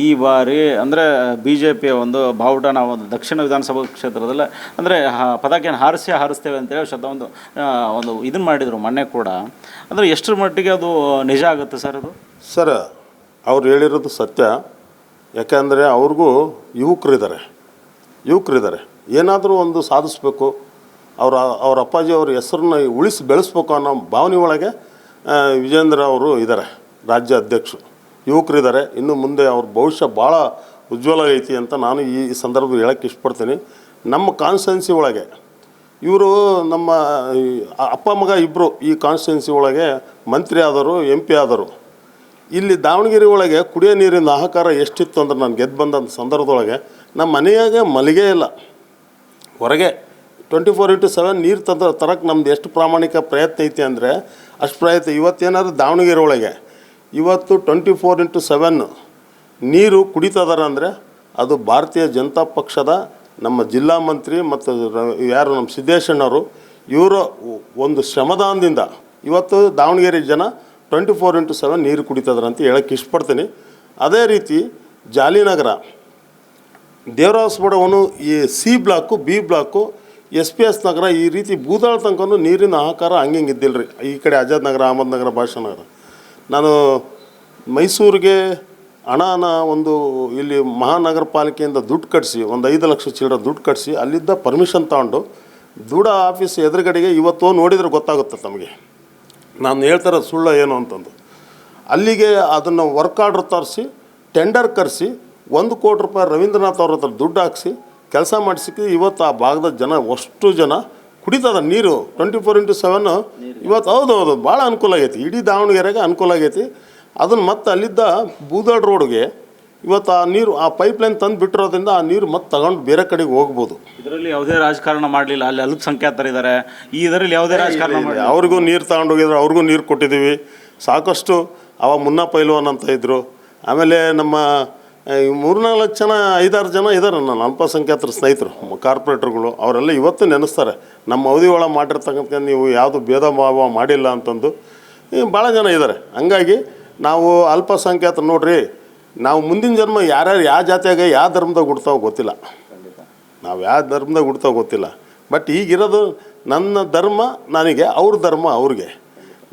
ಈ ಬಾರಿ ಅಂದರೆ BJPಯ ಒಂದು ಬಾವುಟನ ಒಂದು ದಕ್ಷಿಣ ವಿಧಾನಸಭಾ ಕ್ಷೇತ್ರದಲ್ಲಿ ಅಂದರೆ ಪತಾಕೆಯನ್ನು ಹಾರಿಸ್ತೇವೆ ಅಂತೇಳಿ ಒಂದು ಇದನ್ನು ಮಾಡಿದರು ಮೊನ್ನೆ ಕೂಡ. ಅಂದರೆ ಎಷ್ಟರ ಮಟ್ಟಿಗೆ ಅದು ನಿಜ ಆಗುತ್ತೆ ಸರ್ ಅದು? ಸರ್, ಅವ್ರು ಹೇಳಿರೋದು ಸತ್ಯ. ಯಾಕೆಂದರೆ ಅವ್ರಿಗೂ ಯುವಕರಿದ್ದಾರೆ, ಏನಾದರೂ ಒಂದು ಸಾಧಿಸ್ಬೇಕು, ಅವ್ರ ಅಪ್ಪಾಜಿ ಅವ್ರ ಹೆಸರನ್ನ ಉಳಿಸಿ ಬೆಳೆಸ್ಬೇಕು ಅನ್ನೋ ಭಾವನೆ ಒಳಗೆ ವಿಜೇಂದ್ರ ಅವರು ಇದ್ದಾರೆ, ರಾಜ್ಯ ಅಧ್ಯಕ್ಷರು. ಯುವಕರಿದ್ದಾರೆ. ಇನ್ನು ಮುಂದೆ ಅವ್ರ ಭವಿಷ್ಯ ಭಾಳ ಉಜ್ವಲ ಐತಿ ಅಂತ ನಾನು ಈ ಸಂದರ್ಭದಲ್ಲಿ ಹೇಳೋಕ್ಕೆ ಇಷ್ಟಪಡ್ತೀನಿ. ನಮ್ಮ ಕಾನ್ಸ್ಟಿಟ್ಯೂನ್ಸಿ ಒಳಗೆ ಇವರು ನಮ್ಮ ಅಪ್ಪ ಮಗ ಇಬ್ಬರು ಈ ಕಾನ್ಸ್ಟಿಟ್ಯೂನ್ಸಿ ಒಳಗೆ ಮಂತ್ರಿ ಆದರು, MP ಆದರು. ಇಲ್ಲಿ ದಾವಣಗೆರೆ ಒಳಗೆ ಕುಡಿಯೋ ನೀರಿನ ಹಾಹಾಕಾರ ಎಷ್ಟಿತ್ತು ಅಂದ್ರೆ, ನಾನು ಗೆದ್ದು ಬಂದಂಥ ಸಂದರ್ಭದೊಳಗೆ ನಮ್ಮ ಮನೆಯಾಗೆ ಮಲ್ಲಿಗೆ ಇಲ್ಲ, ಹೊರಗೆ 24/7 ನೀರು ತರಕ್ಕೆ ನಮ್ದು ಎಷ್ಟು ಪ್ರಾಮಾಣಿಕ ಪ್ರಯತ್ನ ಐತಿ ಅಂದರೆ ಅಷ್ಟು ಪ್ರಯತ್ನ. ಇವತ್ತೇನಾದ್ರು ದಾವಣಗೆರೆ ಒಳಗೆ ಇವತ್ತು 24/7 ನೀರು ಕುಡಿತದಾರ ಅಂದರೆ ಅದು ಭಾರತೀಯ ಜನತಾ ಪಕ್ಷದ ನಮ್ಮ ಜಿಲ್ಲಾ ಮಂತ್ರಿ ಮತ್ತು ಯಾರು ನಮ್ಮ ಸಿದ್ದೇಶಣ್ಣವರು ಇವರ ಒಂದು ಶ್ರಮದಾನದಿಂದ ಇವತ್ತು ದಾವಣಗೆರೆ ಜನ 24x7 ನೀರು ಕುಡಿತದ್ರ ಅಂತ ಹೇಳಕ್ಕೆ ಇಷ್ಟಪಡ್ತೀನಿ. ಅದೇ ರೀತಿ ಜಾಲಿನಗರ ದೇವರಾಜಪುರವನ್ನು ಈ C block, B block, SPS ನಗರ ಈ ರೀತಿ ಬೂದಾಳ ತನಕ ನೀರಿನ ಆಹಾಕಾರ ಹಂಗೆ ಇದ್ದಿಲ್ಲ ರೀ. ಈ ಕಡೆ ಆಜಾದ್ ನಗರ, ಅಹಮದ್ ನಗರ, ಭಾಷಾ ನಗರ. ನಾನು ಮೈಸೂರಿಗೆ ಹಣನ ಒಂದು ಇಲ್ಲಿ ಮಹಾನಗರ ಪಾಲಿಕೆಯಿಂದ ದುಡ್ಡು ಕಟ್ಟಿಸಿ ಒಂದು 5 ಲಕ್ಷ ಚಿಲ್ಲರೆ ದುಡ್ಡು ಕಟ್ಟಿಸಿ ಅಲ್ಲಿದ್ದ ಪರ್ಮಿಷನ್ ತಗೊಂಡು ದೂಡ ಆಫೀಸ್ ಎದುರುಗಡೆಗೆ ಇವತ್ತು ನೋಡಿದರೆ ಗೊತ್ತಾಗುತ್ತೆ ತಮಗೆ ನಾನು ಹೇಳ್ತಾರ ಸುಳ್ಳು ಏನು ಅಂತಂದು. ಅಲ್ಲಿಗೆ ಅದನ್ನು ವರ್ಕ್ ಆರ್ಡ್ರ್ ತರಿಸಿ ಟೆಂಡರ್ ಕರೆಸಿ 1 ಕೋಟಿ ರೂಪಾಯಿ ರವೀಂದ್ರನಾಥ್ ಅವ್ರ ಹತ್ರ ದುಡ್ಡು ಹಾಕಿಸಿ ಕೆಲಸ ಮಾಡಿಸಿಕ್ಕೆ ಇವತ್ತು ಆ ಭಾಗದ ಜನ ಅಷ್ಟು ಜನ ಕುಡಿತದ ನೀರು 24x7 ಇವತ್ತು. ಹೌದು ಭಾಳ ಅನುಕೂಲ ಆಗೈತಿ, ಇಡೀ ದಾವಣಗೆರೆಗೆ ಅನುಕೂಲ ಆಗೈತಿ. ಅದನ್ನು ಮತ್ತೆ ಅಲ್ಲಿದ್ದ ಬೂದಾಳ್ ರೋಡ್ಗೆ ಇವತ್ತು ಆ ನೀರು ಆ ಪೈಪ್ಲೈನ್ ತಂದು ಬಿಟ್ಟಿರೋದ್ರಿಂದ ಆ ನೀರು ಮತ್ತೆ ತಗೊಂಡು ಬೇರೆ ಕಡೆಗೆ ಹೋಗ್ಬೋದು. ಇದರಲ್ಲಿ ಯಾವುದೇ ರಾಜಕಾರಣ ಮಾಡಲಿಲ್ಲ, ಅಲ್ಲಿ ಅಲ್ಪಸಂಖ್ಯಾತರಿದ್ದಾರೆ, ಈ ಇದರಲ್ಲಿ ಯಾವುದೇ ರಾಜಕಾರಣ ಮಾಡಿ ಅವ್ರಿಗೂ ನೀರು ತಗೊಂಡೋಗಿದ್ರು, ಅವ್ರಿಗೂ ನೀರು ಕೊಟ್ಟಿದ್ದೀವಿ ಸಾಕಷ್ಟು. ಅವಾಗ ಮುನ್ನಾ ಪೈಲ್ವಾನ್ ಅಂತ ಇದ್ದರು. ಆಮೇಲೆ ನಮ್ಮ 3-4 ಜನ 5-6 ಜನ ಇದ್ದಾರೆ ನನ್ನ ಅಲ್ಪಸಂಖ್ಯಾತರ ಸ್ನೇಹಿತರು, ಕಾರ್ಪೊರೇಟರ್ಗಳು. ಅವರೆಲ್ಲ ಇವತ್ತು ನೆನೆಸ್ತಾರೆ ನಮ್ಮ ಅವಧಿ ಒಳಗೆ ಮಾಡಿರ್ತಕ್ಕಂಥ ನೀವು ಯಾವುದು ಭೇದ ಭಾವ ಮಾಡಿಲ್ಲ ಅಂತಂದು ಭಾಳ ಜನ ಇದ್ದಾರೆ. ಹಂಗಾಗಿ ನಾವು ಅಲ್ಪಸಂಖ್ಯಾತರು ನೋಡ್ರಿ, ನಾವು ಮುಂದಿನ ಜನ್ಮ ಯಾರ್ಯಾರು ಯಾವ ಜಾತಿಯಾಗ ಯಾವ ಧರ್ಮದಾಗ ಹುಡ್ತಾವ ಗೊತ್ತಿಲ್ಲ, ನಾವು ಯಾವ ಧರ್ಮದಾಗ ಹುಡ್ತಾವ ಗೊತ್ತಿಲ್ಲ. ಬಟ್ ಈಗಿರೋದು ನನ್ನ ಧರ್ಮ ನನಗೆ, ಅವ್ರ ಧರ್ಮ ಅವ್ರಿಗೆ,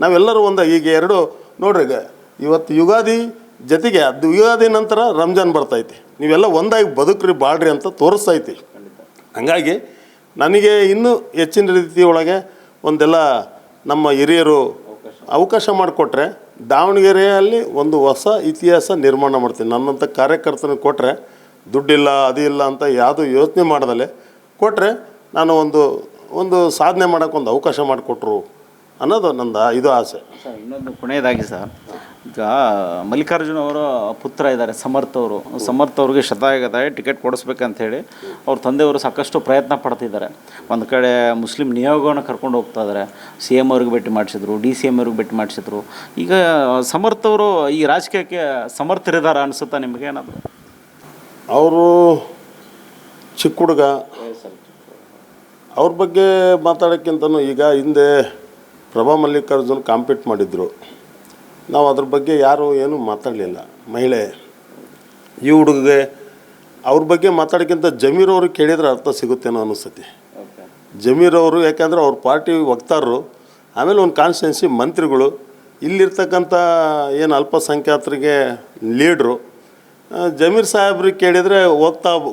ನಾವೆಲ್ಲರೂ ಒಂದು. ಈಗ ಎರಡು ನೋಡ್ರಿ, ಇವತ್ತು ಯುಗಾದಿ ಜೊತೆಗೆ ಅದು ಯುಗಾದಿ ನಂತರ ರಂಜಾನ್ ಬರ್ತೈತಿ, ನೀವೆಲ್ಲ ಒಂದಾಗಿ ಬದುಕ್ರಿ ಬಾಳ್ರಿ ಅಂತ ತೋರಿಸ್ತೈತಿ. ಹಂಗಾಗಿ ನನಗೆ ಇನ್ನೂ ಹೆಚ್ಚಿನ ರೀತಿ ಒಳಗೆ ಒಂದೆಲ್ಲ ನಮ್ಮ ಹಿರಿಯರು ಅವಕಾಶ ಮಾಡಿಕೊಟ್ರೆ ದಾವಣಗೆರೆಯಲ್ಲಿ ಒಂದು ಹೊಸ ಇತಿಹಾಸ ನಿರ್ಮಾಣ ಮಾಡ್ತೀನಿ. ನನ್ನಂಥ ಕಾರ್ಯಕರ್ತನಿಗೆ ಕೊಟ್ಟರೆ ದುಡ್ಡಿಲ್ಲ ಅದಿಲ್ಲ ಅಂತ ಯಾವುದು ಯೋಚನೆ ಮಾಡ್ದಲೆ ಕೊಟ್ಟರೆ ನಾನು ಒಂದು ಸಾಧನೆ ಮಾಡೋಕ್ಕೆ ಒಂದು ಅವಕಾಶ ಮಾಡಿಕೊಟ್ರು ಅನ್ನೋದು ನಂದು ಇದು ಆಸೆ. ಸರ್ ಇನ್ನೊಂದು ಕೊನೆಯದಾಗಿ ಸರ್, ಈಗ ಮಲ್ಲಿಕಾರ್ಜುನ ಅವರ ಪುತ್ರ ಇದ್ದಾರೆ ಸಮರ್ಥ ಅವರು. ಸಮರ್ಥ ಅವ್ರಿಗೆ ಶತಾಯಗತಾಯ ಟಿಕೆಟ್ ಕೊಡಿಸ್ಬೇಕಂತೇಳಿ ಅವ್ರ ತಂದೆಯವರು ಸಾಕಷ್ಟು ಪ್ರಯತ್ನ ಪಡ್ತಿದ್ದಾರೆ. ಒಂದು ಕಡೆ ಮುಸ್ಲಿಂ ನಿಯೋಗವನ್ನು ಕರ್ಕೊಂಡು ಹೋಗ್ತಾ ಇದ್ದಾರೆ, CM ಅವ್ರಿಗೆ ಭೇಟಿ ಮಾಡಿಸಿದ್ರು, DCM ಅವ್ರಿಗೆ ಭೇಟಿ ಮಾಡಿಸಿದ್ರು. ಈಗ ಸಮರ್ಥ ಅವರು ಈ ರಾಜಕೀಯಕ್ಕೆ ಸಮರ್ಥರಿದ್ದಾರೆ ಅನಿಸುತ್ತಾ ನಿಮಗೆ? ಏನಾದರೂ ಅವರು ಚಿಕ್ಕ ಹುಡುಗ, ಅವ್ರ ಬಗ್ಗೆ ಮಾತಾಡೋಕ್ಕಿಂತನೂ ಈಗ ಹಿಂದೆ ಪ್ರಭಾ ಮಲ್ಲಿಕಾರ್ಜುನ್ ಕಾಂಪೀಟ್ ಮಾಡಿದ್ರು, ನಾವು ಅದ್ರ ಬಗ್ಗೆ ಯಾರೂ ಏನೂ ಮಾತಾಡಲಿಲ್ಲ. ಮಹಿಳೆ ಈ ಹುಡುಗಿಗೆ ಅವ್ರ ಬಗ್ಗೆ ಮಾತಾಡೋಕ್ಕಿಂತ ಜಮೀರ್ ಅವರು ಕೇಳಿದ್ರೆ ಅರ್ಥ ಸಿಗುತ್ತೇನೋ ಅನಿಸ್ತತಿ. ಜಮೀರ್ ಅವರು ಯಾಕೆಂದರೆ ಅವ್ರ ಪಾರ್ಟಿ ವಕ್ತಾರರು, ಆಮೇಲೆ ಒಂದು ಕಾನ್ಸ್ಟಿಟ್ಯೂನ್ಸಿ ಮಂತ್ರಿಗಳು, ಇಲ್ಲಿರ್ತಕ್ಕಂಥ ಏನು ಅಲ್ಪಸಂಖ್ಯಾತರಿಗೆ ಲೀಡ್ರು. ಜಮೀರ್ ಸಾಹೇಬ್ರಿಗೆ ಕೇಳಿದರೆ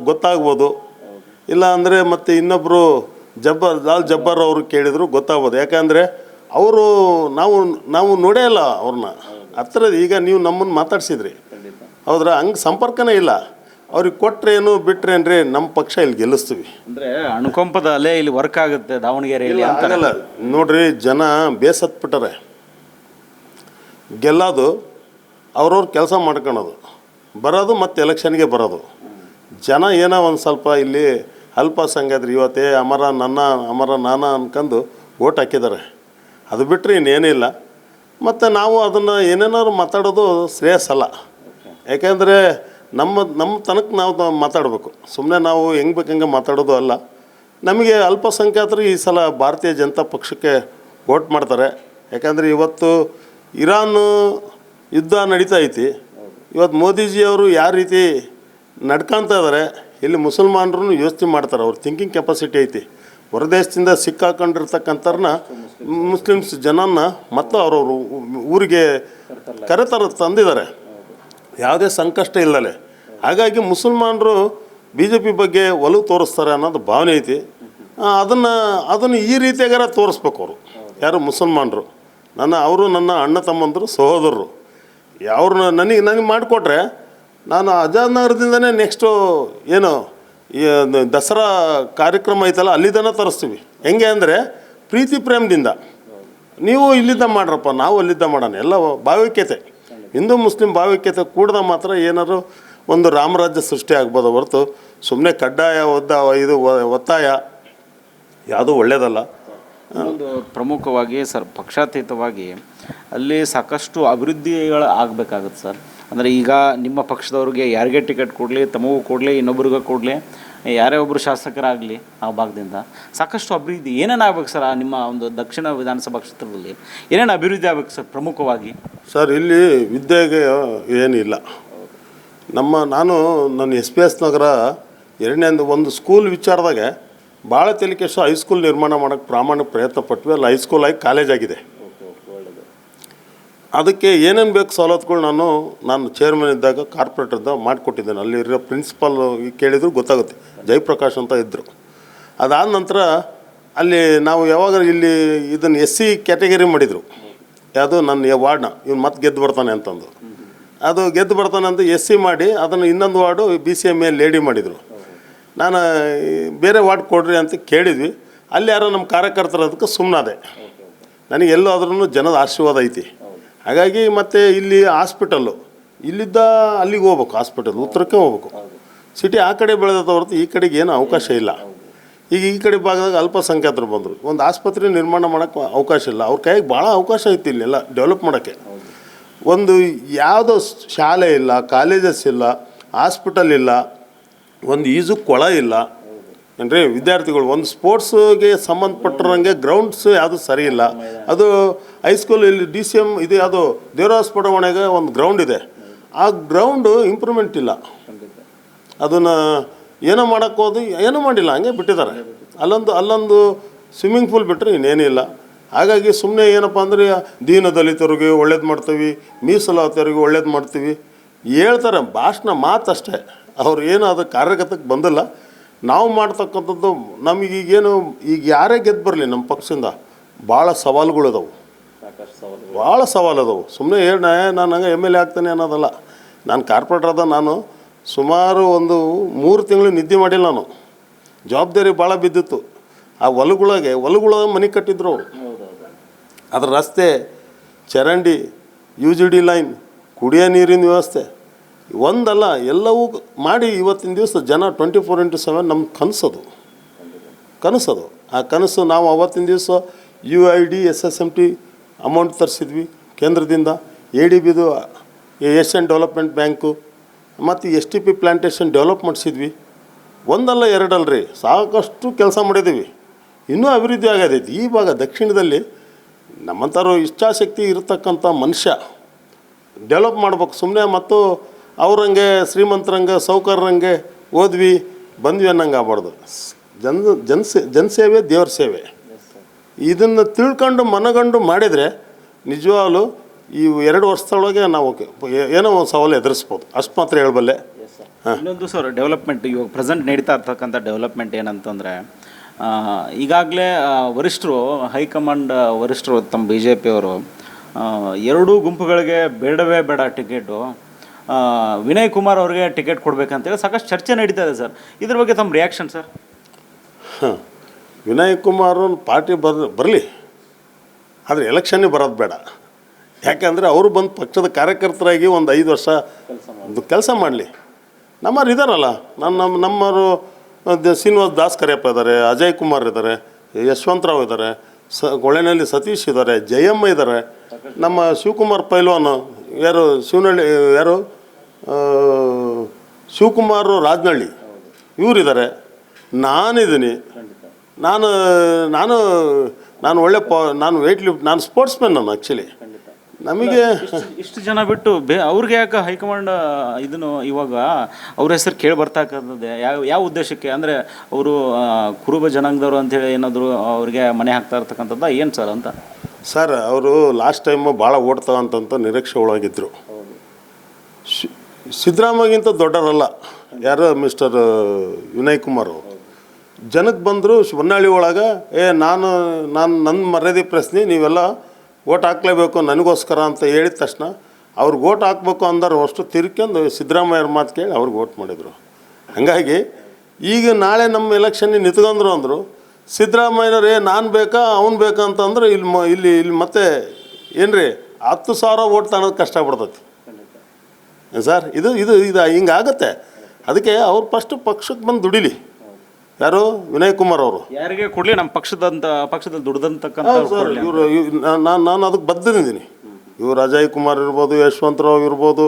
ಗೊತ್ತಾಗ್ಬೋದು, ಇಲ್ಲ ಅಂದರೆ ಮತ್ತು ಇನ್ನೊಬ್ಬರು ಲಾಲ್ ಜಬ್ಬಾರ್ ಅವ್ರಿಗೆ ಕೇಳಿದ್ರು ಗೊತ್ತಾಗ್ಬೋದು. ಯಾಕಂದರೆ ಅವರು ನಾವು ನೋಡೇ ಇಲ್ಲ ಅವ್ರನ್ನ ಹತ್ರ. ಈಗ ನೀವು ನಮ್ಮನ್ನು ಮಾತಾಡ್ಸಿದ್ರಿ ಹೌದ್ರಾ, ಹಂಗೆ ಸಂಪರ್ಕನೇ ಇಲ್ಲ. ಅವ್ರಿಗೆ ಕೊಟ್ರೇನು ಬಿಟ್ರೇನ್ರಿ, ನಮ್ಮ ಪಕ್ಷ ಇಲ್ಲಿ ಗೆಲ್ಲಿಸ್ತೀವಿ. ಅಂದರೆ ಅನುಕಂಪದ ಅಲೆ ಇಲ್ಲಿ ವರ್ಕ್ ಆಗುತ್ತೆ ದಾವಣಗೆರೆಯಲ್ಲಿ ಆಗಲ್ಲ. ನೋಡ್ರಿ, ಜನ ಬೇಸತ್ಬಿಟ್ಟಾರೆ. ಗೆಲ್ಲೋದು ಅವ್ರವ್ರ ಕೆಲಸ ಮಾಡ್ಕೊಳೋದು, ಬರೋದು ಮತ್ತು ಎಲೆಕ್ಷನ್ಗೆ ಬರೋದು. ಜನ ಏನೋ ಒಂದು ಸ್ವಲ್ಪ ಇಲ್ಲಿ ಅಲ್ಪಸಂಖ್ಯಾತರು ಇವತ್ತೇ ಅಮರ ನಾನ ಅನ್ಕೊಂಡು ಓಟ್ ಹಾಕಿದ್ದಾರೆ. ಅದು ಬಿಟ್ಟರೆ ಇನ್ನೇನಿಲ್ಲ. ಮತ್ತು ನಾವು ಅದನ್ನು ಏನೇನಾದ್ರು ಮಾತಾಡೋದು ಶ್ರೇಯಸ್ಸಲ್ಲ. ಯಾಕೆಂದರೆ ನಮ್ಮ ತನಕ ನಾವು ಮಾತಾಡಬೇಕು. ಸುಮ್ಮನೆ ನಾವು ಹೆಂಗೆ ಬೇಕಂಗೆ ಮಾತಾಡೋದು ಅಲ್ಲ. ನಮಗೆ ಅಲ್ಪಸಂಖ್ಯಾತರು ಈ ಸಲ ಭಾರತೀಯ ಜನತಾ ಪಕ್ಷಕ್ಕೆ ವೋಟ್ ಮಾಡ್ತಾರೆ. ಯಾಕಂದರೆ ಇವತ್ತು ಇರಾನ್ ಯುದ್ಧ ನಡೀತಾ ಐತಿ. ಇವತ್ತು ಮೋದಿಜಿಯವರು ಯಾವ ರೀತಿ ನಡ್ಕೊಳ್ತಾ ಇದ್ದಾರೆ, ಇಲ್ಲಿ ಮುಸಲ್ಮಾನರು ಯೋಚನೆ ಮಾಡ್ತಾರೆ. ಅವ್ರ ಥಿಂಕಿಂಗ್ ಕೆಪಾಸಿಟಿ ಐತಿ. ಹೊರದೇಶದಿಂದ ಸಿಕ್ಕಾಕೊಂಡಿರ್ತಕ್ಕಂಥವ್ರನ್ನ ಮುಸ್ಲಿಮ್ಸ್ ಜನನ ಮತ್ತು ಅವ್ರವ್ರ ಊರಿಗೆ ತಂದಿದ್ದಾರೆ, ಯಾವುದೇ ಸಂಕಷ್ಟ ಇಲ್ಲದೆ. ಹಾಗಾಗಿ ಮುಸಲ್ಮಾನರು BJP ಬಗ್ಗೆ ಒಲವು ತೋರಿಸ್ತಾರೆ ಅನ್ನೋದು ಭಾವನೆ ಐತಿ. ಅದನ್ನು ಈ ರೀತಿಯಾಗಾರ ತೋರಿಸ್ಬೇಕು ಅವರು, ಯಾರು ಮುಸಲ್ಮಾನರು. ಅವರು ನನ್ನ ಅಣ್ಣ ತಮ್ಮಂದರು, ಸಹೋದರರು. ಅವ್ರನ್ನ ನನಗೆ ಮಾಡಿಕೊಟ್ರೆ ನಾನು ಆಜಾದ್ ನಗರದಿಂದನೇ ನೆಕ್ಸ್ಟು ಏನು ಈ ದಸರಾ ಕಾರ್ಯಕ್ರಮ ಐತಲ್ಲ ಅಲ್ಲಿಂದನೇ ತರಿಸ್ತೀವಿ. ಹೆಂಗೆ ಅಂದರೆ ಪ್ರೀತಿ ಪ್ರೇಮದಿಂದ, ನೀವು ಇಲ್ಲಿದ್ದ ಮಾಡ್ರಪ್ಪ, ನಾವು ಅಲ್ಲಿದ್ದ ಮಾಡೋಣ. ಎಲ್ಲ ಭಾವೈಕ್ಯತೆ, ಹಿಂದೂ ಮುಸ್ಲಿಂ ಭಾವೈಕ್ಯತೆ ಕೂಡ್ದ ಮಾತ್ರ ಏನಾದ್ರು ಒಂದು ರಾಮರಾಜ್ಯ ಸೃಷ್ಟಿ ಆಗ್ಬೋದು ಹೊರತು ಸುಮ್ಮನೆ ಕಡ್ಡಾಯ ಒತ್ತಾಯ ಯಾವುದೂ ಒಳ್ಳೆಯದಲ್ಲ. ಒಂದು ಪ್ರಮುಖವಾಗಿ ಸರ್, ಪಕ್ಷಾತೀತವಾಗಿ ಅಲ್ಲಿ ಸಾಕಷ್ಟು ಅಭಿವೃದ್ಧಿಗಳು ಆಗಬೇಕಾಗುತ್ತೆ ಸರ್. ಅಂದರೆ ಈಗ ನಿಮ್ಮ ಪಕ್ಷದವ್ರಿಗೆ ಯಾರಿಗೆ ಟಿಕೆಟ್ ಕೊಡಲಿ, ತಮಗೂ ಕೊಡಲಿ, ಇನ್ನೊಬ್ರಿಗೆ ಕೊಡಲಿ, ಯಾರೇ ಒಬ್ಬರು ಶಾಸಕರಾಗಲಿ ಆ ಭಾಗದಿಂದ ಸಾಕಷ್ಟು ಅಭಿವೃದ್ಧಿ ಏನೇನು ಆಗ್ಬೇಕು ಸರ್ ನಿಮ್ಮ ಒಂದು ದಕ್ಷಿಣ ವಿಧಾನಸಭಾ ಕ್ಷೇತ್ರದಲ್ಲಿ ಏನೇನು ಅಭಿವೃದ್ಧಿ ಆಗ್ಬೇಕು ಸರ್ ಪ್ರಮುಖವಾಗಿ? ಸರ್ ಇಲ್ಲಿ ವಿದ್ಯೆಗೆ ಏನಿಲ್ಲ. ನನ್ನ SPS ನಗರ ಎರಡನೇದು ಒಂದು ಸ್ಕೂಲ್ ವಿಚಾರದಾಗೆ ಭಾಳ ತಲೆಕೆಷ್ಟು ಹೈಸ್ಕೂಲ್ ನಿರ್ಮಾಣ ಮಾಡೋಕ್ಕೆ ಪ್ರಾಮಾಣಿಕ ಪ್ರಯತ್ನ ಪಟ್ವಿ. ಅಲ್ಲಿ ಹೈಸ್ಕೂಲ್ ಆಗಿ ಕಾಲೇಜ್ ಆಗಿದೆ. ಅದಕ್ಕೆ ಏನೇನು ಬೇಕು ಸವಲತ್ತುಗಳು ನಾನು ಚೇರ್ಮನ್ ಇದ್ದಾಗ ಕಾರ್ಪೊರೇಟರ್ದಾಗ ಮಾಡಿಕೊಟ್ಟಿದ್ದೇನೆ. ಅಲ್ಲಿರೋ ಪ್ರಿನ್ಸಿಪಾಲ್ ಕೇಳಿದ್ರು ಗೊತ್ತಾಗುತ್ತೆ, ಜಯಪ್ರಕಾಶ್ ಅಂತ ಇದ್ದರು. ಅದಾದ ನಂತರ ಅಲ್ಲಿ ನಾವು ಯಾವಾಗ ಇಲ್ಲಿ ಇದನ್ನು SC ಕ್ಯಾಟಗರಿ ಮಾಡಿದರು, ಯಾವುದು ನನ್ನ ವಾರ್ಡ್ನ ಇವ್ನು ಮತ್ತೆ ಗೆದ್ದು ಬರ್ತಾನೆ ಅಂತಂದು, ಅದು ಗೆದ್ದು ಬರ್ತಾನೆ ಅಂತ SC ಮಾಡಿ ಅದನ್ನು ಇನ್ನೊಂದು ವಾರ್ಡು BCMA ಲೇಡಿ ಮಾಡಿದರು. ನಾನು ಬೇರೆ ವಾರ್ಡ್ ಕೊಡ್ರಿ ಅಂತ ಕೇಳಿದ್ವಿ. ಅಲ್ಲಿ ಯಾರೋ ನಮ್ಮ ಕಾರ್ಯಕರ್ತರು ಅದಕ್ಕೆ ಸುಮ್ಮನಾದೆ. ನನಗೆ ಎಲ್ಲಾದ್ರೂ ಜನದ ಆಶೀರ್ವಾದ ಐತಿ. ಹಾಗಾಗಿ ಮತ್ತು ಇಲ್ಲಿ ಹಾಸ್ಪಿಟಲ್ಲು ಇಲ್ಲಿದ್ದ ಅಲ್ಲಿಗೆ ಹೋಗ್ಬೇಕು, ಹಾಸ್ಪಿಟಲ್ ಉತ್ತರಕ್ಕೆ ಹೋಗ್ಬೇಕು. ಸಿಟಿ ಆ ಕಡೆ ಬೆಳೆದ ಹೊರತು ಈ ಕಡೆಗೆ ಏನೂ ಅವಕಾಶ ಇಲ್ಲ. ಈಗ ಈ ಕಡೆ ಭಾಗದಾಗ ಅಲ್ಪಸಂಖ್ಯಾತರು ಬಂದರು, ಒಂದು ಆಸ್ಪತ್ರೆ ನಿರ್ಮಾಣ ಮಾಡೋಕ್ಕೆ ಅವಕಾಶ ಇಲ್ಲ. ಅವ್ರ ಕೈಗೆ ಭಾಳ ಅವಕಾಶ ಐತಿ ಇಲ್ಲೆಲ್ಲ ಡೆವಲಪ್ ಮಾಡೋಕ್ಕೆ. ಒಂದು ಯಾವುದೋ ಶಾಲೆ ಇಲ್ಲ, ಕಾಲೇಜಸ್ ಇಲ್ಲ, ಹಾಸ್ಪಿಟಲ್ ಇಲ್ಲ, ಒಂದು ಈಜು ಕೊಳ ಇಲ್ಲ ಏನ್ರಿ. ವಿದ್ಯಾರ್ಥಿಗಳು ಒಂದು ಸ್ಪೋರ್ಟ್ಸ್ಗೆ ಸಂಬಂಧಪಟ್ಟಿರೋಂಗೆ ಗ್ರೌಂಡ್ಸ್ ಯಾವುದು ಸರಿ ಇಲ್ಲ. ಅದು ಹೈಸ್ಕೂಲ್ ಇಲ್ಲಿ DCM ಇದು ಯಾವುದು ದೇವರಾಜ ಬಡಾವಣೆಗೆ ಒಂದು ಗ್ರೌಂಡ್ ಇದೆ, ಆ ಗ್ರೌಂಡು ಇಂಪ್ರೂವ್ಮೆಂಟ್ ಇಲ್ಲ. ಅದನ್ನು ಏನೋ ಮಾಡೋಕ್ಕೆ ಹೋದು ಏನೂ ಮಾಡಿಲ್ಲ, ಹಂಗೆ ಬಿಟ್ಟಿದ್ದಾರೆ. ಅಲ್ಲೊಂದು ಸ್ವಿಮ್ಮಿಂಗ್ ಪೂಲ್ ಬಿಟ್ಟರೆ ಇನ್ನೇನೂ ಇಲ್ಲ. ಹಾಗಾಗಿ ಸುಮ್ಮನೆ ಏನಪ್ಪ ಅಂದರೆ ದೀನ ದಲಿತರಿಗೆ ಒಳ್ಳೇದು ಮಾಡ್ತೀವಿ, ಮೀಸಲಾತಿಯವ್ರಿಗೆ ಒಳ್ಳೇದು ಮಾಡ್ತೀವಿ ಹೇಳ್ತಾರೆ, ಭಾಷಣ ಮಾತಷ್ಟೇ. ಅವ್ರು ಏನು ಅದು ಕಾರ್ಯಗತಕ್ಕೆ ಬಂದಿಲ್ಲ. ನಾವು ಮಾಡ್ತಕ್ಕಂಥದ್ದು ನಮಗೀಗೇನು ಈಗ ಯಾರೇ ಗೆದ್ದು ಬರಲಿ ನಮ್ಮ ಪಕ್ಷದಿಂದ ಭಾಳ ಸವಾಲುಗಳಿದಾವೆ, ಭಾಳ ಸವಾಲದವು. ಸುಮ್ಮನೆ ನಾನು ಹಂಗೆ MLA ಆಗ್ತಾನೆ ಅನ್ನೋದಲ್ಲ. ನಾನು ಕಾರ್ಪೊರೇಟರ್ ನಾನು ಸುಮಾರು ಒಂದು 3 ತಿಂಗಳು ನಿದ್ದೆ ಮಾಡಿಲ್ಲ. ನಾನು ಜವಾಬ್ದಾರಿ ಭಾಳ ಬಿದ್ದಿತ್ತು. ಆ ಹೊಲಗಳಿಗೆ ಮನೆ ಕಟ್ಟಿದ್ರು ಅವರು. ಅದ್ರ ರಸ್ತೆ, ಚರಂಡಿ, UGD ಲೈನ್, ಕುಡಿಯೋ ನೀರಿನ ವ್ಯವಸ್ಥೆ ಒಂದಲ್ಲ ಎಲ್ಲವೂ ಮಾಡಿ ಇವತ್ತಿನ ದಿವಸ ಜನ 24x7 ನಮ್ಮ ಕನಸದು. ಆ ಕನಸು ನಾವು ಅವತ್ತಿನ ದಿವಸ UID SSMT ಅಮೌಂಟ್ ತರಿಸಿದ್ವಿ ಕೇಂದ್ರದಿಂದ, ADBದು ಏಷ್ಯನ್ ಡೆವಲಪ್ಮೆಂಟ್ ಬ್ಯಾಂಕು ಮತ್ತು STP ಪ್ಲಾಂಟೇಶನ್ ಡೆವಲಪ್ ಮಾಡಿಸಿದ್ವಿ. ಒಂದಲ್ಲ ಎರಡಲ್ರಿ, ಸಾಕಷ್ಟು ಕೆಲಸ ಮಾಡಿದ್ದೀವಿ. ಇನ್ನೂ ಅಭಿವೃದ್ಧಿ ಆಗೋದೈತಿ. ಈ ಭಾಗ ದಕ್ಷಿಣದಲ್ಲಿ ನಮ್ಮಂಥವ್ರು ಇಚ್ಛಾಶಕ್ತಿ ಇರತಕ್ಕಂಥ ಮನುಷ್ಯ ಡೆವಲಪ್ ಮಾಡ್ಬೇಕು. ಸುಮ್ಮನೆ ಮತ್ತು ಅವ್ರಂಗೆ ಶ್ರೀಮಂತರಂಗೆ ಸೌಕರ್ಯರಂಗೆ ಓದ್ವಿ ಬಂದ್ವಿ ಅನ್ನಂಗೆ ಆಗ್ಬಾರ್ದು. ಜನಸೇವೆ ದೇವ್ರ ಸೇವೆ. ಇದನ್ನು ತಿಳ್ಕೊಂಡು ಮನಗಂಡು ಮಾಡಿದರೆ ನಿಜವಾಗ್ಲೂ ಈ 2 ವರ್ಷದೊಳಗೆ ನಾವು ಏನೋ ಒಂದು ಸವಾಲು ಎದುರಿಸ್ಬೋದು, ಅಷ್ಟು ಮಾತ್ರ ಹೇಳಬಲ್ಲೆ. ಇನ್ನೊಂದು ಸರ್ ಡೆವಲಪ್ಮೆಂಟ್ ಇವಾಗ ಪ್ರೆಸೆಂಟ್ ನಡೀತಾ ಇರ್ತಕ್ಕಂಥ ಡೆವಲಪ್ಮೆಂಟ್ ಏನಂತಂದರೆ ಈಗಾಗಲೇ ವರಿಷ್ಠರು ಹೈಕಮಾಂಡ್ ವರಿಷ್ಠರು ತಮ್ಮ BJP ಅವರು 2 ಗುಂಪುಗಳಿಗೆ ಬೇಡವೇ ಬೇಡ ಟಿಕೆಟು, ವಿನಯ್ ಕುಮಾರ್ ಅವ್ರಿಗೆ ಟಿಕೆಟ್ ಕೊಡಬೇಕಂತೇಳಿ ಸಾಕಷ್ಟು ಚರ್ಚೆ ನಡೀತಾ ಇದೆ ಸರ್. ಇದ್ರ ಬಗ್ಗೆ ತಮ್ಮ reaction sir? Vinay Kumar party ಬರಲಿ, ಆದರೆ ಎಲೆಕ್ಷನ್ನೇ ಬರೋದು ಬೇಡ. ಯಾಕೆಂದರೆ ಅವರು ಬಂದು ಪಕ್ಷದ ಕಾರ್ಯಕರ್ತರಾಗಿ ಒಂದು 5 ವರ್ಷ ಕೆಲಸ ಮಾಡಲಿ. ನಮ್ಮವ್ರು ಇದ್ದಾರಲ್ಲ, ನಮ್ಮವರು ಶ್ರೀನಿವಾಸ್ ದಾಸ್ ಕರಿಯಪ್ಪ ಇದ್ದಾರೆ, ಅಜಯ್ ಕುಮಾರ್ ಇದ್ದಾರೆ, ಯಶವಂತರಾವ್ ಇದ್ದಾರೆ, ಗೊಳೆನಹಳ್ಳಿ ಸತೀಶ್ ಇದ್ದಾರೆ, ಜಯಮ್ಮ ಇದ್ದಾರೆ, ನಮ್ಮ ಶಿವಕುಮಾರ್ ಪೈಲ್ವಾನ್ ಶಿವಕುಮಾರ್ ರಾಜನಹಳ್ಳಿ ಇವರಿದ್ದಾರೆ, ನಾನಿದ್ದೀನಿ. ನಾನು ಒಳ್ಳೆ ನಾನು ವೆಯ್ಟ್ ಲಿಫ್ಟ್, ನಾನು ಸ್ಪೋರ್ಟ್ಸ್ಮನ್. ನಾನು ಆ್ಯಕ್ಚುಲಿ ನಮಗೆ ಇಷ್ಟು ಜನ ಬಿಟ್ಟು ಅವ್ರಿಗೆ ಯಾಕೆ ಹೈಕಮಾಂಡ್ ಇದನ್ನು ಇವಾಗ ಅವ್ರ ಹೆಸರು ಕೇಳಿ ಬರ್ತಕ್ಕಂಥದ್ದು ಯಾವ ಉದ್ದೇಶಕ್ಕೆ? ಅಂದರೆ ಅವರು ಕುರುಬ ಜನಾಂಗದವರು ಅಂಥೇಳಿ ಏನಾದರೂ ಅವ್ರಿಗೆ ಮನೆ ಹಾಕ್ತಾ ಇರ್ತಕ್ಕಂಥದ್ದು ಏನು ಸರ್ ಅಂತ? ಸರ್ ಅವರು ಲಾಸ್ಟ್ ಟೈಮು ಭಾಳ ಓಡ್ತಾವಂತ ನಿರೀಕ್ಷೆ ಒಳಗಿದ್ರು. ಸಿದ್ದರಾಮಯ್ಯಗಿಂತ ದೊಡ್ಡರಲ್ಲ ಯಾರು ಮಿಸ್ಟರ್ ವಿನಯ್ ಕುಮಾರ್ ಅವರು. ಜನಕ್ಕೆ ಬಂದರು ಹೊನ್ನಾಳಿ ಒಳಗೆ ನನ್ನ ಮರ್ಯಾದೆ ಪ್ರಶ್ನೆ, ನೀವೆಲ್ಲ ಓಟ್ ಹಾಕ್ಲೇಬೇಕು ನನಗೋಸ್ಕರ ಅಂತ ಹೇಳಿದ ತಕ್ಷಣ ಅವ್ರಿಗೆ ಓಟ್ ಹಾಕ್ಬೇಕು ಅಂದರು. ಅಷ್ಟು ತಿರ್ಕೊಂಡು ಸಿದ್ದರಾಮಯ್ಯವ್ರ ಮಾತು ಕೇಳಿ ಅವ್ರಿಗೆ ಓಟ್ ಮಾಡಿದರು. ಹಾಗಾಗಿ ಈಗ ನಾಳೆ ನಮ್ಮ ಎಲೆಕ್ಷನ್ನಿಗೆ ನಿಂತ್ಕೊಂಡ್ರು ಅಂದರು. ಸಿದ್ದರಾಮಯ್ಯವ್ರು ನಾನು ಬೇಕಾ ಅವ್ನು ಬೇಕಾ ಅಂತಂದ್ರೆ ಇಲ್ಲಿ ಮತ್ತೆ ಏನ್ರಿ 10,000 ಓಟ್ ತನ್ನೋದು ಕಷ್ಟ ಪಡ್ತೈತಿ ಸರ್. ಇದು ಹಿಂಗಾಗತ್ತೆ. ಅದಕ್ಕೆ ಅವ್ರು ಫಸ್ಟು ಪಕ್ಷಕ್ಕೆ ಬಂದು ದುಡಿಲಿ. ಯಾರು? ವಿನಯ್ ಕುಮಾರ್ ಅವರು ಯಾರಿಗೆ ಕೊಡಲಿ, ನಮ್ಮ ಪಕ್ಷದಲ್ಲಿ ದುಡ್ದಂತಕ್ಕಂಥ ಸರ್. ಇವರು ನಾನು ಅದಕ್ಕೆ ಬದ್ದಿದ್ದೀನಿ. ಇವರು ಅಜಯ್ ಕುಮಾರ್ ಇರ್ಬೋದು, ಯಶವಂತರಾವ್ ಇರ್ಬೋದು,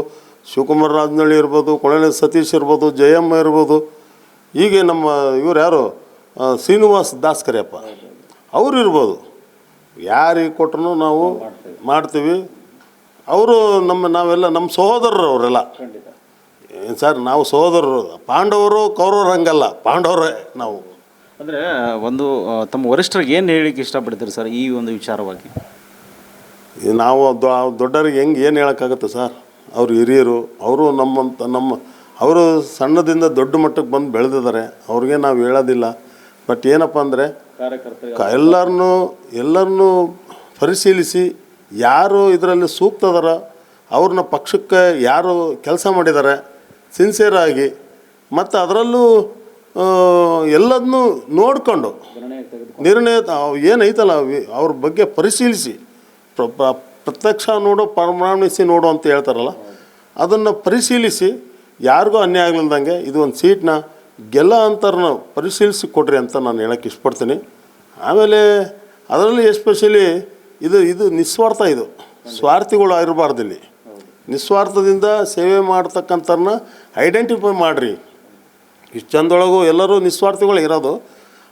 ಶಿವಕುಮಾರ್ ರಾಜನಹಳ್ಳಿ ಇರ್ಬೋದು, ಕೊಳೆನಹಳ್ಳಿ ಸತೀಶ್ ಇರ್ಬೋದು, ಜಯಮ್ಮ ಇರ್ಬೋದು, ಹೀಗೆ ನಮ್ಮ ಇವ್ರು ಯಾರು ಶ್ರೀನಿವಾಸ್ ದಾಸ್ಕರಿಯಪ್ಪ ಅವರು ಇರ್ಬೋದು, ಯಾರಿಗೆ ಕೊಟ್ಟರು ನಾವು ಮಾಡ್ತೀವಿ. ಅವರು ನಾವೆಲ್ಲ ನಮ್ಮ ಸಹೋದರರು ಅವರೆಲ್ಲ. ಏನು ಸರ್, ನಾವು ಸಹೋದರರು, ಪಾಂಡವರು ಕೌರವರು ಹಂಗಲ್ಲ, ಪಾಂಡವರೇ ನಾವು. ಅಂದರೆ ಒಂದು ತಮ್ಮ ವರಿಷ್ಠರಿಗೆ ಏನು ಹೇಳಿಕ್ಕೆ ಇಷ್ಟಪಡ್ತೀರಿ ಸರ್ ಈ ಒಂದು ವಿಚಾರವಾಗಿ? ನಾವು ದೊಡ್ಡರಿಗೆ ಹೆಂಗೆ ಏನು ಹೇಳೋಕ್ಕಾಗುತ್ತೆ ಸರ್? ಅವರು ಹಿರಿಯರು, ಅವರು ಅವರು ಸಣ್ಣದಿಂದ ದೊಡ್ಡ ಮಟ್ಟಕ್ಕೆ ಬಂದು ಬೆಳೆದಿದ್ದಾರೆ, ಅವ್ರಿಗೆ ನಾವು ಹೇಳೋದಿಲ್ಲ. ಬಟ್ ಏನಪ್ಪ ಅಂದರೆ ಎಲ್ಲರನ್ನೂ ಪರಿಶೀಲಿಸಿ ಯಾರು ಇದರಲ್ಲಿ ಸೂಕ್ತದಾರ, ಅವ್ರನ್ನ ಪಕ್ಷಕ್ಕೆ ಯಾರು ಕೆಲಸ ಮಾಡಿದ್ದಾರೆ ಸಿನ್ಸಿಯರಾಗಿ, ಮತ್ತು ಅದರಲ್ಲೂ ಎಲ್ಲದನ್ನೂ ನೋಡಿಕೊಂಡು ನಿರ್ಣಯ ಏನೈತಲ್ಲ ಅವ್ರ ಬಗ್ಗೆ ಪರಿಶೀಲಿಸಿ ಪ್ರತ್ಯಕ್ಷ ನೋಡು ಪರಮಾಣಿಸಿ ನೋಡು ಅಂತ ಹೇಳ್ತಾರಲ್ಲ, ಅದನ್ನು ಪರಿಶೀಲಿಸಿ ಯಾರಿಗೂ ಅನ್ಯಾಯ ಆಗಲಿಲ್ದಂಗೆ ಇದು ಒಂದು ಸೀಟ್ನ ಗೆಲ್ಲ ಅಂತಾರನ್ನ ಪರಿಶೀಲಿಸಿ ಕೊಡ್ರಿ ಅಂತ ನಾನು ಹೇಳೋಕ್ಕೆ ಇಷ್ಟಪಡ್ತೀನಿ. ಆಮೇಲೆ ಅದರಲ್ಲಿ ಎಸ್ಪೆಷಲಿ ಇದು ನಿಸ್ವಾರ್ಥ, ಇದು ಸ್ವಾರ್ಥಿಗಳು ಇರಬಾರ್ದು. ಇಲ್ಲಿ ನಿಸ್ವಾರ್ಥದಿಂದ ಸೇವೆ ಮಾಡ್ತಕ್ಕಂಥವ್ರನ್ನ ಐಡೆಂಟಿಫೈ ಮಾಡಿರಿ. ಇಷ್ಟು ಚಂದೊಳಗೂ ಎಲ್ಲರೂ ನಿಸ್ವಾರ್ಥಿಗಳು ಇರೋದು,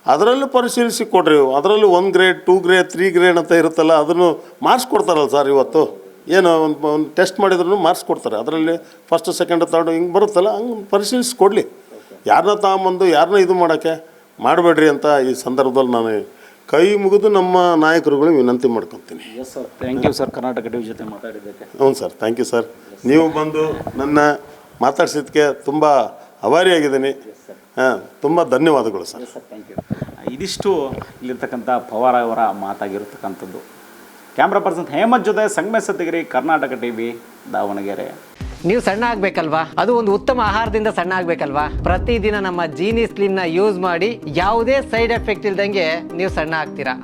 ಅದರಲ್ಲಿ ಪರಿಶೀಲಿಸಿ ಕೊಡ್ರಿ. ಅದರಲ್ಲಿ 1 ಗ್ರೇಡ್ 2 ಗ್ರೇಡ್ 3 ಗ್ರೇಡ್ ಅಂತ ಇರುತ್ತಲ್ಲ, ಅದನ್ನು ಮಾರ್ಕ್ಸ್ ಕೊಡ್ತಾರಲ್ಲ ಸರ್. ಇವತ್ತು ಏನು ಒಂದು ಟೆಸ್ಟ್ ಮಾಡಿದ್ರು ಮಾರ್ಕ್ಸ್ ಕೊಡ್ತಾರೆ, ಅದರಲ್ಲಿ ಫಸ್ಟ್ ಸೆಕೆಂಡ್ ಥರ್ಡ್ ಹಿಂಗೆ ಬರುತ್ತಲ್ಲ, ಹಂಗೆ ಪರಿಶೀಲಿಸಿ ಕೊಡಲಿ. ಯಾರನ್ನ ತಗೊಂಬಂದು ಯಾರನ್ನ ಇದು ಮಾಡೋಕ್ಕೆ ಮಾಡಬೇಡ್ರಿ ಅಂತ ಈ ಸಂದರ್ಭದಲ್ಲಿ ನಾನು ಕೈ ಮುಗಿದು ನಮ್ಮ ನಾಯಕರುಗಳಿಗೆ ವಿನಂತಿ ಮಾಡ್ಕೊತೀನಿ. Yes sir, thank you sir, Karnataka TV ಜೊತೆ ಮಾತಾಡಿದ್ದಕ್ಕೆ. ಹ್ಞೂ ಸರ್, ಥ್ಯಾಂಕ್ ಯು ಸರ್. ನೀವು ಬಂದು ನನ್ನ ಮಾತಾಡ್ಸಿದ್ದಕ್ಕೆ ತುಂಬ ಆಭಾರಿಯಾಗಿದ್ದೀನಿ. ಹಾಂ, ತುಂಬ ಧನ್ಯವಾದಗಳು ಸರ್. Thank you. ಇದಿಷ್ಟು ಇಲ್ಲಿರ್ತಕ್ಕಂಥ ಪವಾರ್ ಅವರ ಮಾತಾಗಿರ್ತಕ್ಕಂಥದ್ದು. ಕ್ಯಾಮ್ರಾ ಪರ್ಸನ್ ಹೇಮಂತ್ ಜೊತೆ ಸಂಗಮೇಶ್ ಸತ್ತಿಗಿರಿ, ಕರ್ನಾಟಕ ಟಿವಿ, ದಾವಣಗೆರೆ. ನೀವು ಸಣ್ಣ ಆಗ್ಬೇಕಲ್ವಾ? ಅದು ಒಂದು ಉತ್ತಮ ಆಹಾರದಿಂದ ಸಣ್ಣ ಆಗ್ಬೇಕಲ್ವಾ? ಪ್ರತಿದಿನ ನಮ್ಮ ಜೀನಿ ಸ್ಲಿಮ್ನ ಯೂಸ್ ಮಾಡಿ ಯಾವುದೇ ಸೈಡ್ ಎಫೆಕ್ಟ್ ಇಲ್ದಂಗೆ ನೀವು ಸಣ್ಣ ಆಗ್ತೀರಾ.